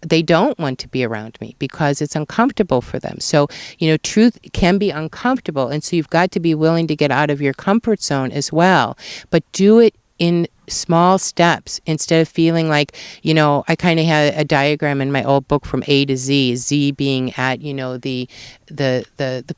they don't want to be around me because it's uncomfortable for them. So, you know, truth can be uncomfortable, and so you've got to be willing to get out of your comfort zone as well, but do it in small steps instead of feeling like, you know, I kind of had a diagram in my old book from A to Z, Z being at, you know, the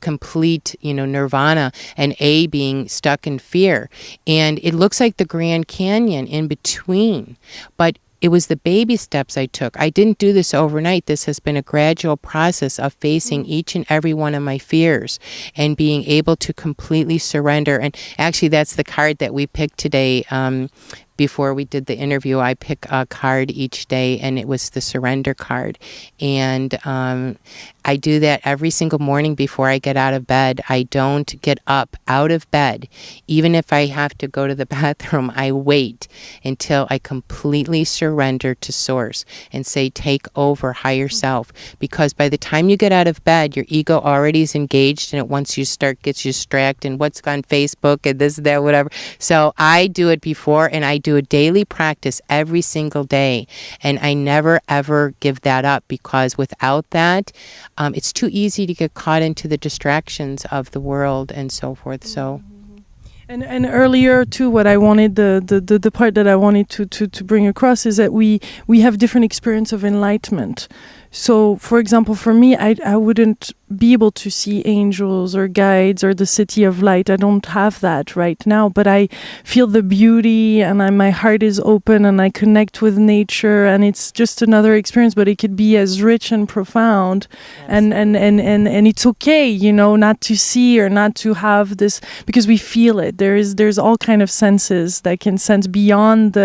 complete, you know, nirvana, and A being stuck in fear. And it looks like the Grand Canyon in between, but it was the baby steps I took. I didn't do this overnight. This has been a gradual process of facing each and every one of my fears and being able to completely surrender. And actually, that's the card that we picked today. Before we did the interview, I pick a card each day, and it was the surrender card. And I do that every single morning before I get out of bed. I don't get up out of bed. Even if I have to go to the bathroom, I wait until I completely surrender to Source and say, take over, higher self. Because by the time you get out of bed, your ego already is engaged in it. Once you start, gets you distracted and what's on Facebook and this, that, whatever. So I do it before, and I do a daily practice every single day. And I never, ever give that up, because without that, it's too easy to get caught into the distractions of the world and so forth. So,
and earlier too, what I wanted, the part that I wanted to bring across is that we have different experience of enlightenment. So, for example, for me, I wouldn't be able to see angels or guides or the city of light. I don't have that right now, but I feel the beauty, and my heart is open, and I connect with nature, and it's just another experience, but it could be as rich and profound. And it's okay, you know, not to see or not to have this, because we feel it. There's all kind of senses that can sense beyond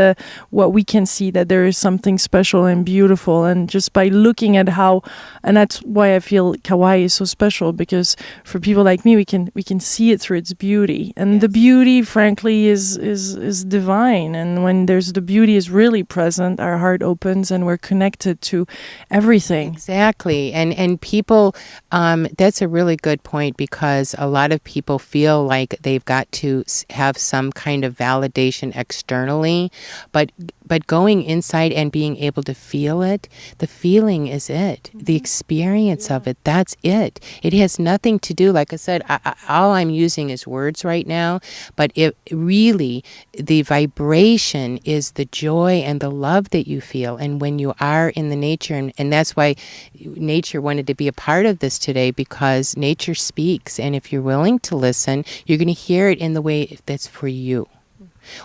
what we can see, that there is something special and beautiful. And just by looking at how, and that's why I feel Kauai is so special, because for people like me, we can see it through its beauty, and the beauty, frankly, is divine. And when there's the beauty is really present, our heart opens and we're connected to everything.
Exactly. And people, that's a really good point, because a lot of people feel like they've got to have some kind of validation externally, but going inside and being able to feel it, the feeling is it. The experience of it, that's it. It has nothing to do, like I said, all I'm using is words right now, but it really, the vibration is the joy and the love that you feel. And when you are in the nature, and that's why nature wanted to be a part of this today, because nature speaks. And if you're willing to listen, you're going to hear it in the way that's for you.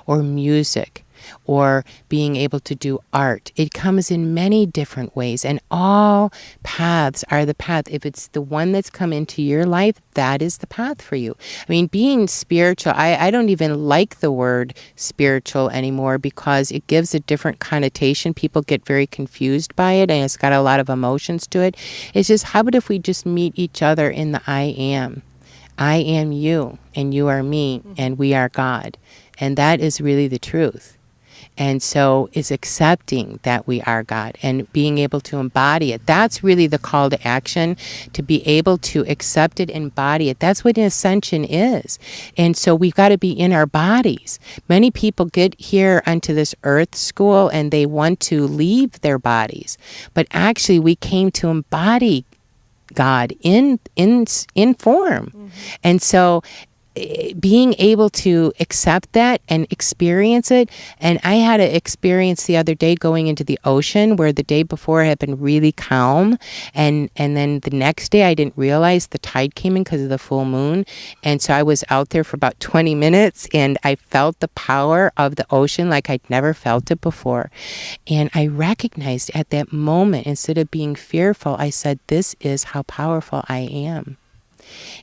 Or music, or being able to do art. It comes in many different ways, and all paths are the path. If it's the one that's come into your life, that is the path for you. I mean, being spiritual, I don't even like the word spiritual anymore, because it gives a different connotation. People get very confused by it, and it's got a lot of emotions to it. It's just, how about if we just meet each other in the I am? I am you, and you are me, and we are God. And that is really the truth. And so it's accepting that we are God and being able to embody it. That's really the call to action, to be able to accept it, embody it. That's what an ascension is. And so we've got to be in our bodies. Many people get here onto this earth school and they want to leave their bodies. But actually we came to embody God in form. And so being able to accept that and experience it. And I had an experience the other day going into the ocean, where the day before had been really calm, and then the next day I didn't realize the tide came in because of the full moon. And so I was out there for about 20 minutes, and I felt the power of the ocean like I'd never felt it before. And I recognized at that moment, instead of being fearful, I said, this is how powerful I am.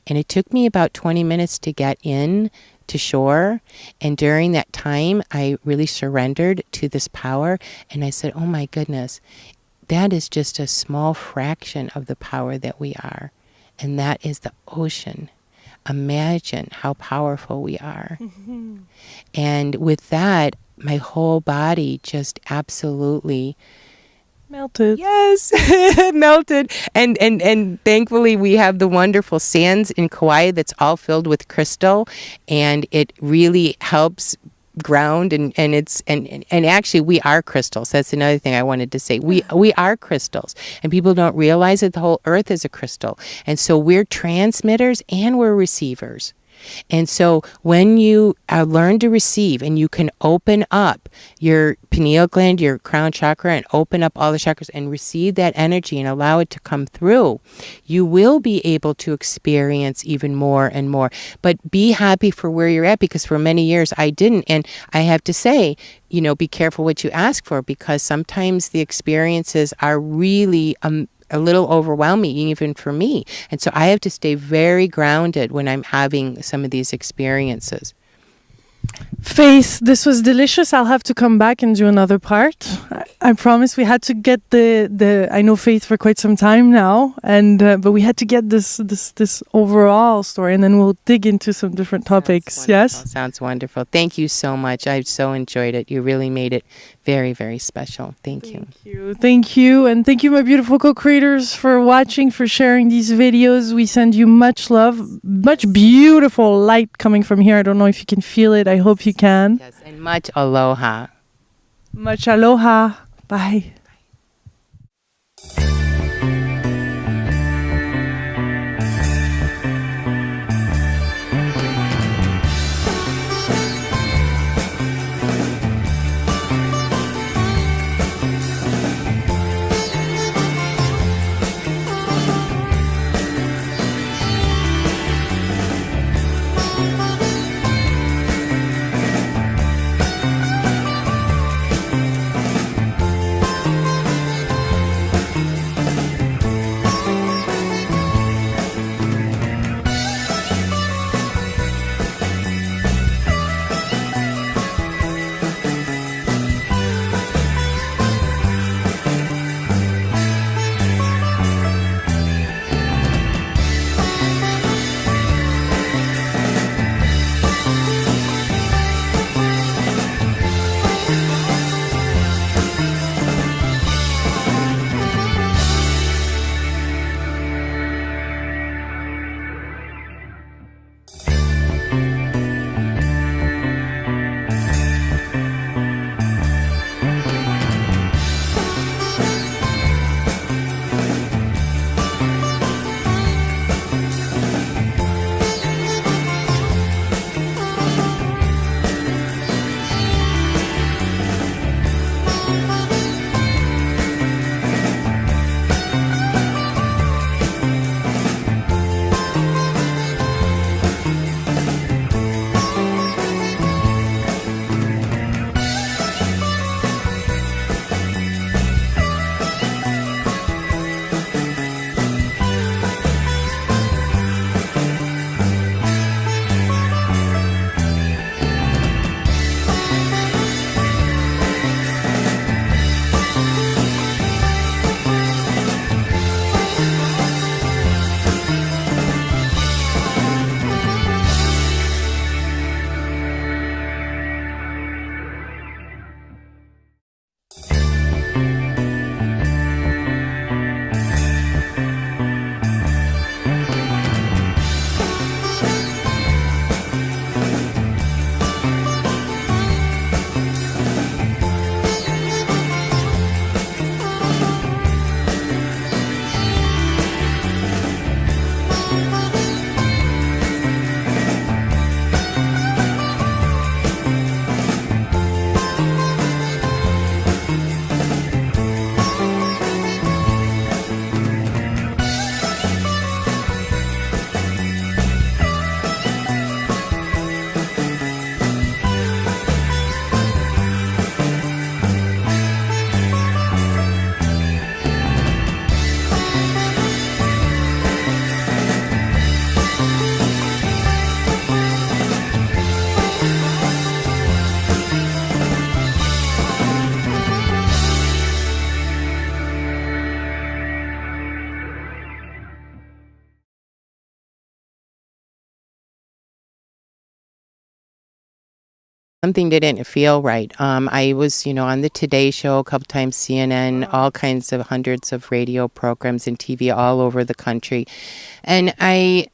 And it took me about 20 minutes to get in to shore. And during that time, I really surrendered to this power. And I said, oh my goodness, that is just a small fraction of the power that we are. And that is the ocean. Imagine how powerful we are. And with that, my whole body just absolutely
melted.
Yes, melted. And thankfully we have the wonderful sands in Kauai that's all filled with crystal, and it really helps ground and actually we are crystals. That's another thing I wanted to say. We are crystals, and people don't realize that the whole earth is a crystal. And so we're transmitters and we're receivers. And so when you learn to receive, and you can open up your pineal gland, your crown chakra, and open up all the chakras and receive that energy and allow it to come through, you will be able to experience even more and more. But be happy for where you're at, because for many years I didn't. And I have to say, you know, be careful what you ask for, because sometimes the experiences are really a little overwhelming, even for me. And so I have to stay very grounded when I'm having some of these experiences.
Faith, this was delicious. I'll have to come back and do another part. I promise. We had to get the I know Faith for quite some time now, and but we had to get this overall story, and then we'll dig into some different topics. Yes?
Sounds wonderful. Thank you so much. I've so enjoyed it. You really made it very, very special. Thank you.
Thank you. And thank you, my beautiful co-creators, for watching, for sharing these videos. We send you much love, much beautiful light coming from here. I don't know if you can feel it. I hope you can.
Yes, and much aloha.
Much aloha. Bye.
Something didn't feel right. I was, on the Today Show a couple times, CNN, all kinds of hundreds of radio programs and TV all over the country. And I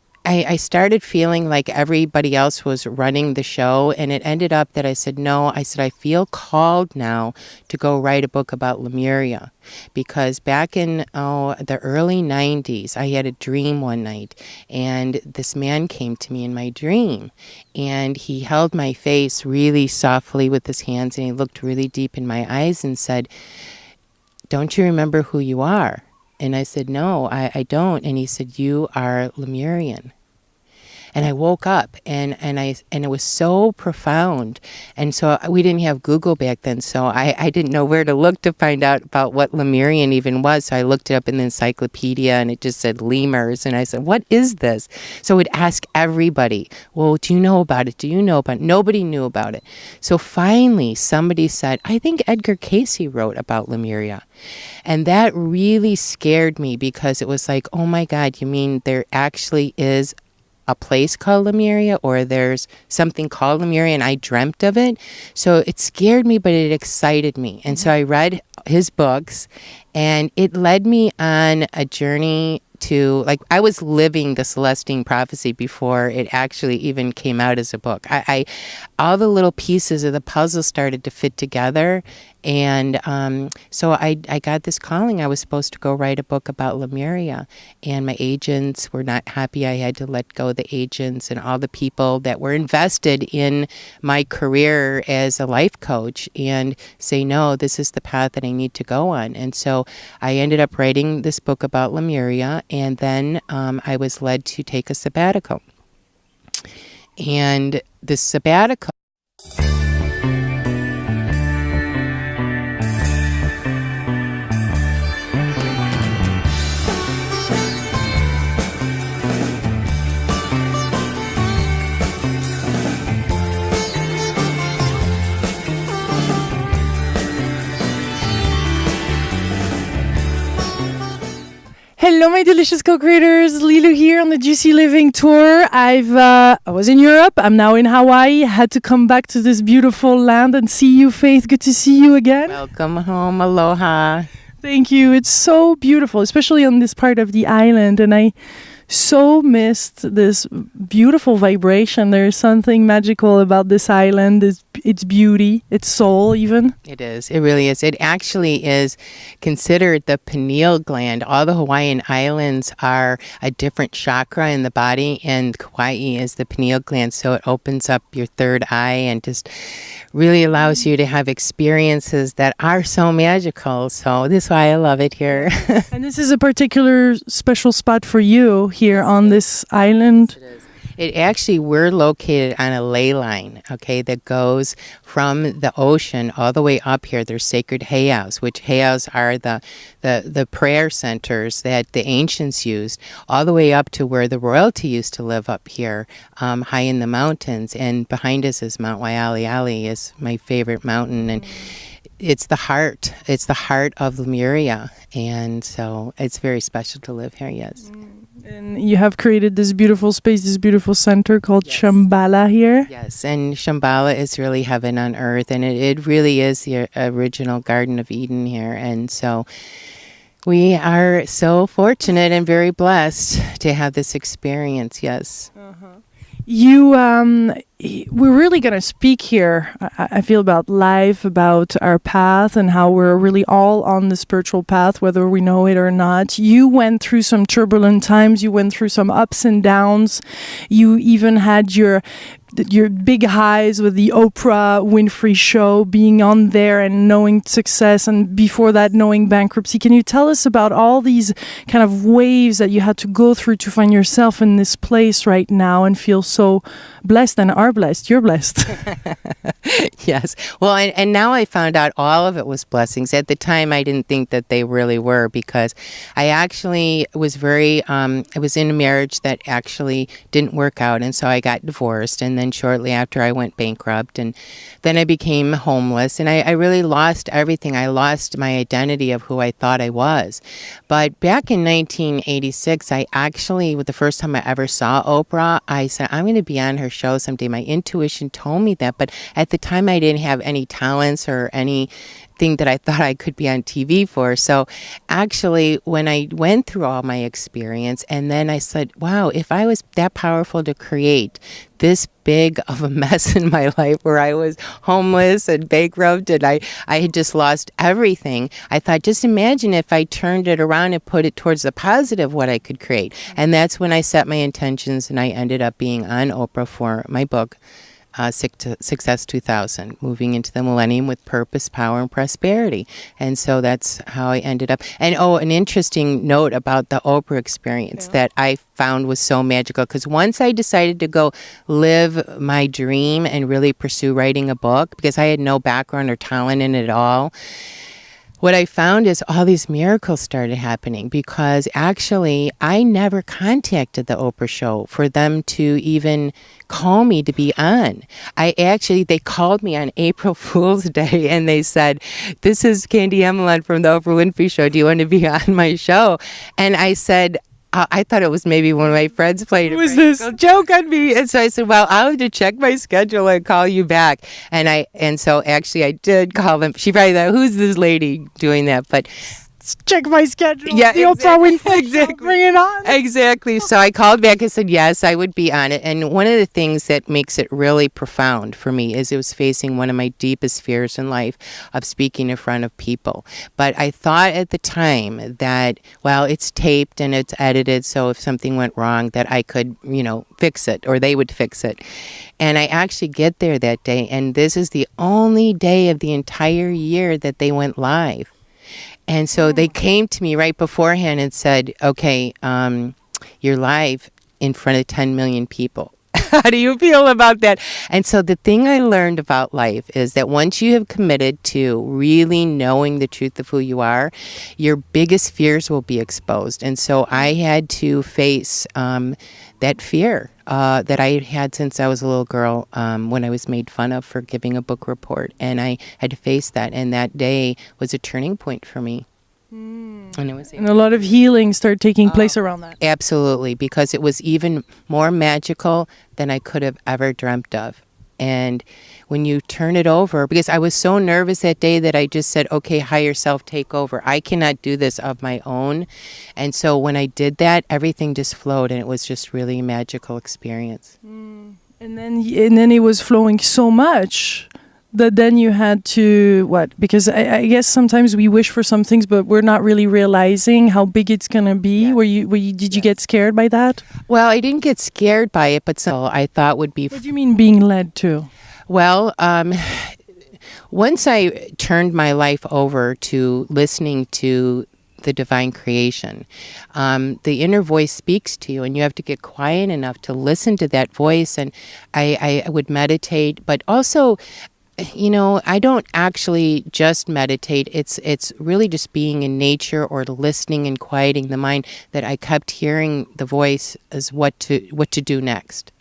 started feeling like everybody else was running the show, and it ended up that I said, no, I feel called now to go write a book about Lemuria. Because back in the early 90s, I had a dream one night, and this man came to me in my dream, and he held my face really softly with his hands, and he looked really deep in my eyes and said, "Don't you remember who you are?" And I said, "No, I don't." And he said, "You are Lemurian." And I woke up, and it was so profound. And so we didn't have Google back then, so I didn't know where to look to find out about what Lemurian even was. So I looked it up in the encyclopedia, and it just said lemurs. And I said, "What is this?" So I would ask everybody, "Well, do you know about it? Do you know about it?" Nobody knew about it. So finally, somebody said, "I think Edgar Cayce wrote about Lemuria." And that really scared me, because it was like, oh my God, you mean there actually is a place called Lemuria, or there's something called Lemuria, and I dreamt of it. So it scared me, but it excited me. And so I read his books, and it led me on a journey to, like, I was living the Celestine prophecy before it actually even came out as a book. I all the little pieces of the puzzle started to fit together. And so I got this calling. I was supposed to go write a book about Lemuria, and my agents were not happy. I had to let go the agents and all the people that were invested in my career as a life coach, and say, no, this is the path that I need to go on. And so I ended up writing this book about Lemuria, and then I was led to take a sabbatical. And the sabbatical...
Hello, my delicious co-creators. Lilu here on the Juicy Living Tour. I was in Europe. I'm now in Hawaii. Had to come back to this beautiful land and see you, Faith. Good to see you again.
Welcome home. Aloha.
Thank you. It's so beautiful, especially on this part of the island. And I so missed this beautiful vibration. There's something magical about this island, its beauty, its soul even.
It is. It really is. It actually is considered the pineal gland. All the Hawaiian islands are a different chakra in the body, and Kauai is the pineal gland. So it opens up your third eye and just really allows you to have experiences that are so magical. So this is why I love it here.
And this is a particular special spot for you here on this island.
Yes, it is. It actually, we're located on a ley line, okay, that goes from the ocean all the way up here. There's sacred heiaus, which heiaus are the prayer centers that the ancients used, all the way up to where the royalty used to live up here, high in the mountains. And behind us is Mount Waialeale, is my favorite mountain, and it's the heart. It's the heart of Lemuria, and so it's very special to live here. Yes.
And you have created this beautiful space, this beautiful center called Shambhala here.
Yes, and Shambhala is really heaven on earth, and it really is the original Garden of Eden here. And so we are so fortunate and very blessed to have this experience. Yes.
We're really going to speak here, I feel, about life, about our path, and how we're really all on the spiritual path, whether we know it or not. You went through some turbulent times. You went through some ups and downs. You even had your big highs with the Oprah Winfrey show, being on there and knowing success, and before that knowing bankruptcy. Can you tell us about all these kind of waves that you had to go through to find yourself in this place right now and feel so blessed, and are blessed? You're blessed.
Yes. Well, and now I found out all of it was blessings. At the time, I didn't think that they really were, because I actually was I was in a marriage that actually didn't work out, and so I got divorced, and then then shortly after I went bankrupt, and then I became homeless, and I really lost everything. I lost my identity of who I thought I was. But back in 1986, I actually, with the first time I ever saw Oprah, I said, I'm going to be on her show someday. My intuition told me that, but at the time I didn't have any talents or anything that I thought I could be on TV for. So actually, when I went through all my experience, and then I said, wow, if I was that powerful to create this big of a mess in my life where I was homeless and bankrupt and I had just lost everything, I thought, just imagine if I turned it around and put it towards the positive, what I could create. And that's when I set my intentions, and I ended up being on Oprah for my book, Success 2000, moving into the millennium with purpose, power, and prosperity. And so that's how I ended up. And an interesting note about the Oprah experience that I found was so magical, because once I decided to go live my dream and really pursue writing a book, because I had no background or talent in it at all, what I found is all these miracles started happening, because actually I never contacted the Oprah show for them to even call me to be on. They called me on April Fool's Day, and they said, this is Candy Emelon from the Oprah Winfrey Show. Do you want to be on my show? And I said, I thought it was maybe one of my friends playing a joke on me. And so I said, well, I'll have to check my schedule and call you back. And so actually I did call them. She probably thought, who's this lady doing that? But
check my schedule.
Yeah,
the Oprah Winfrey exactly. Bring it on.
Exactly. So I called back and said, yes, I would be on it. And one of the things that makes it really profound for me is it was facing one of my deepest fears in life of speaking in front of people. But I thought at the time that, well, it's taped and it's edited, so if something went wrong that I could, fix it, or they would fix it. And I actually get there that day, and this is the only day of the entire year that they went live. And so they came to me right beforehand and said, okay, you're live in front of 10 million people. How do you feel about that? And so the thing I learned about life is that once you have committed to really knowing the truth of who you are, your biggest fears will be exposed. And so I had to face that fear that I had since I was a little girl, when I was made fun of for giving a book report. And I had to face that. And that day was a turning point for me. And
a lot of healing started taking place around that.
Absolutely, because it was even more magical than I could have ever dreamt of. And when you turn it over, because I was so nervous that day that I just said, okay, higher self, take over. I cannot do this of my own. And so when I did that, everything just flowed, and it was just really a magical experience.
And then it was flowing so much that then you had to, because I guess sometimes we wish for some things, but we're not really realizing how big it's going to be. Yeah. Did you get scared by that?
Well, I didn't get scared by it, but so I thought would be...
What do you mean being led to?
Well, once I turned my life over to listening to the divine creation, the inner voice speaks to you, and you have to get quiet enough to listen to that voice. And I would meditate, but also... I don't actually just meditate. It's really just being in nature or listening and quieting the mind that I kept hearing the voice as what to do next.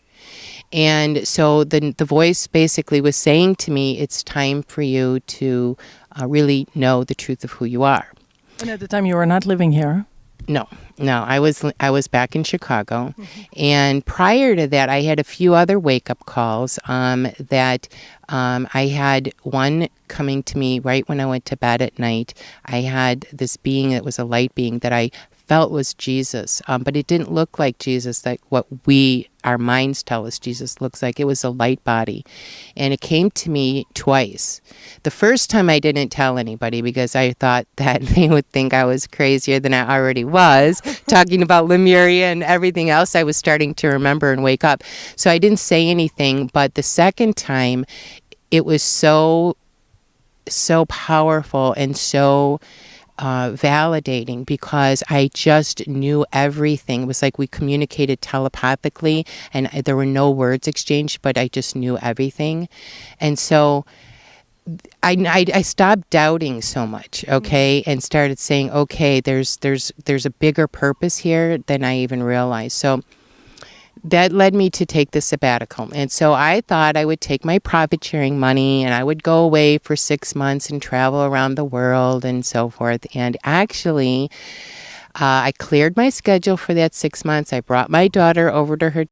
And so the voice basically was saying to me, it's time for you to really know the truth of who you are.
And at the time you were not living here?
No, I was back in Chicago, and prior to that, I had a few other wake-up calls that I had one coming to me right when I went to bed at night. I had this being that was a light being that I felt was Jesus, but it didn't look like Jesus, like what our minds tell us Jesus looks like. It was a light body, and it came to me twice. The first time I didn't tell anybody because I thought that they would think I was crazier than I already was, talking about Lemuria and everything else I was starting to remember and wake up. So I didn't say anything, but the second time, it was so powerful and so validating, because I just knew everything. It was like we communicated telepathically, and there were no words exchanged, but I just knew everything. And so I stopped doubting so much, okay, and started saying, okay, there's a bigger purpose here than I even realized. So that led me to take the sabbatical. And so I thought I would take my profit sharing money and I would go away for 6 months and travel around the world and so forth. And actually, I cleared my schedule for that 6 months. I brought my daughter over to her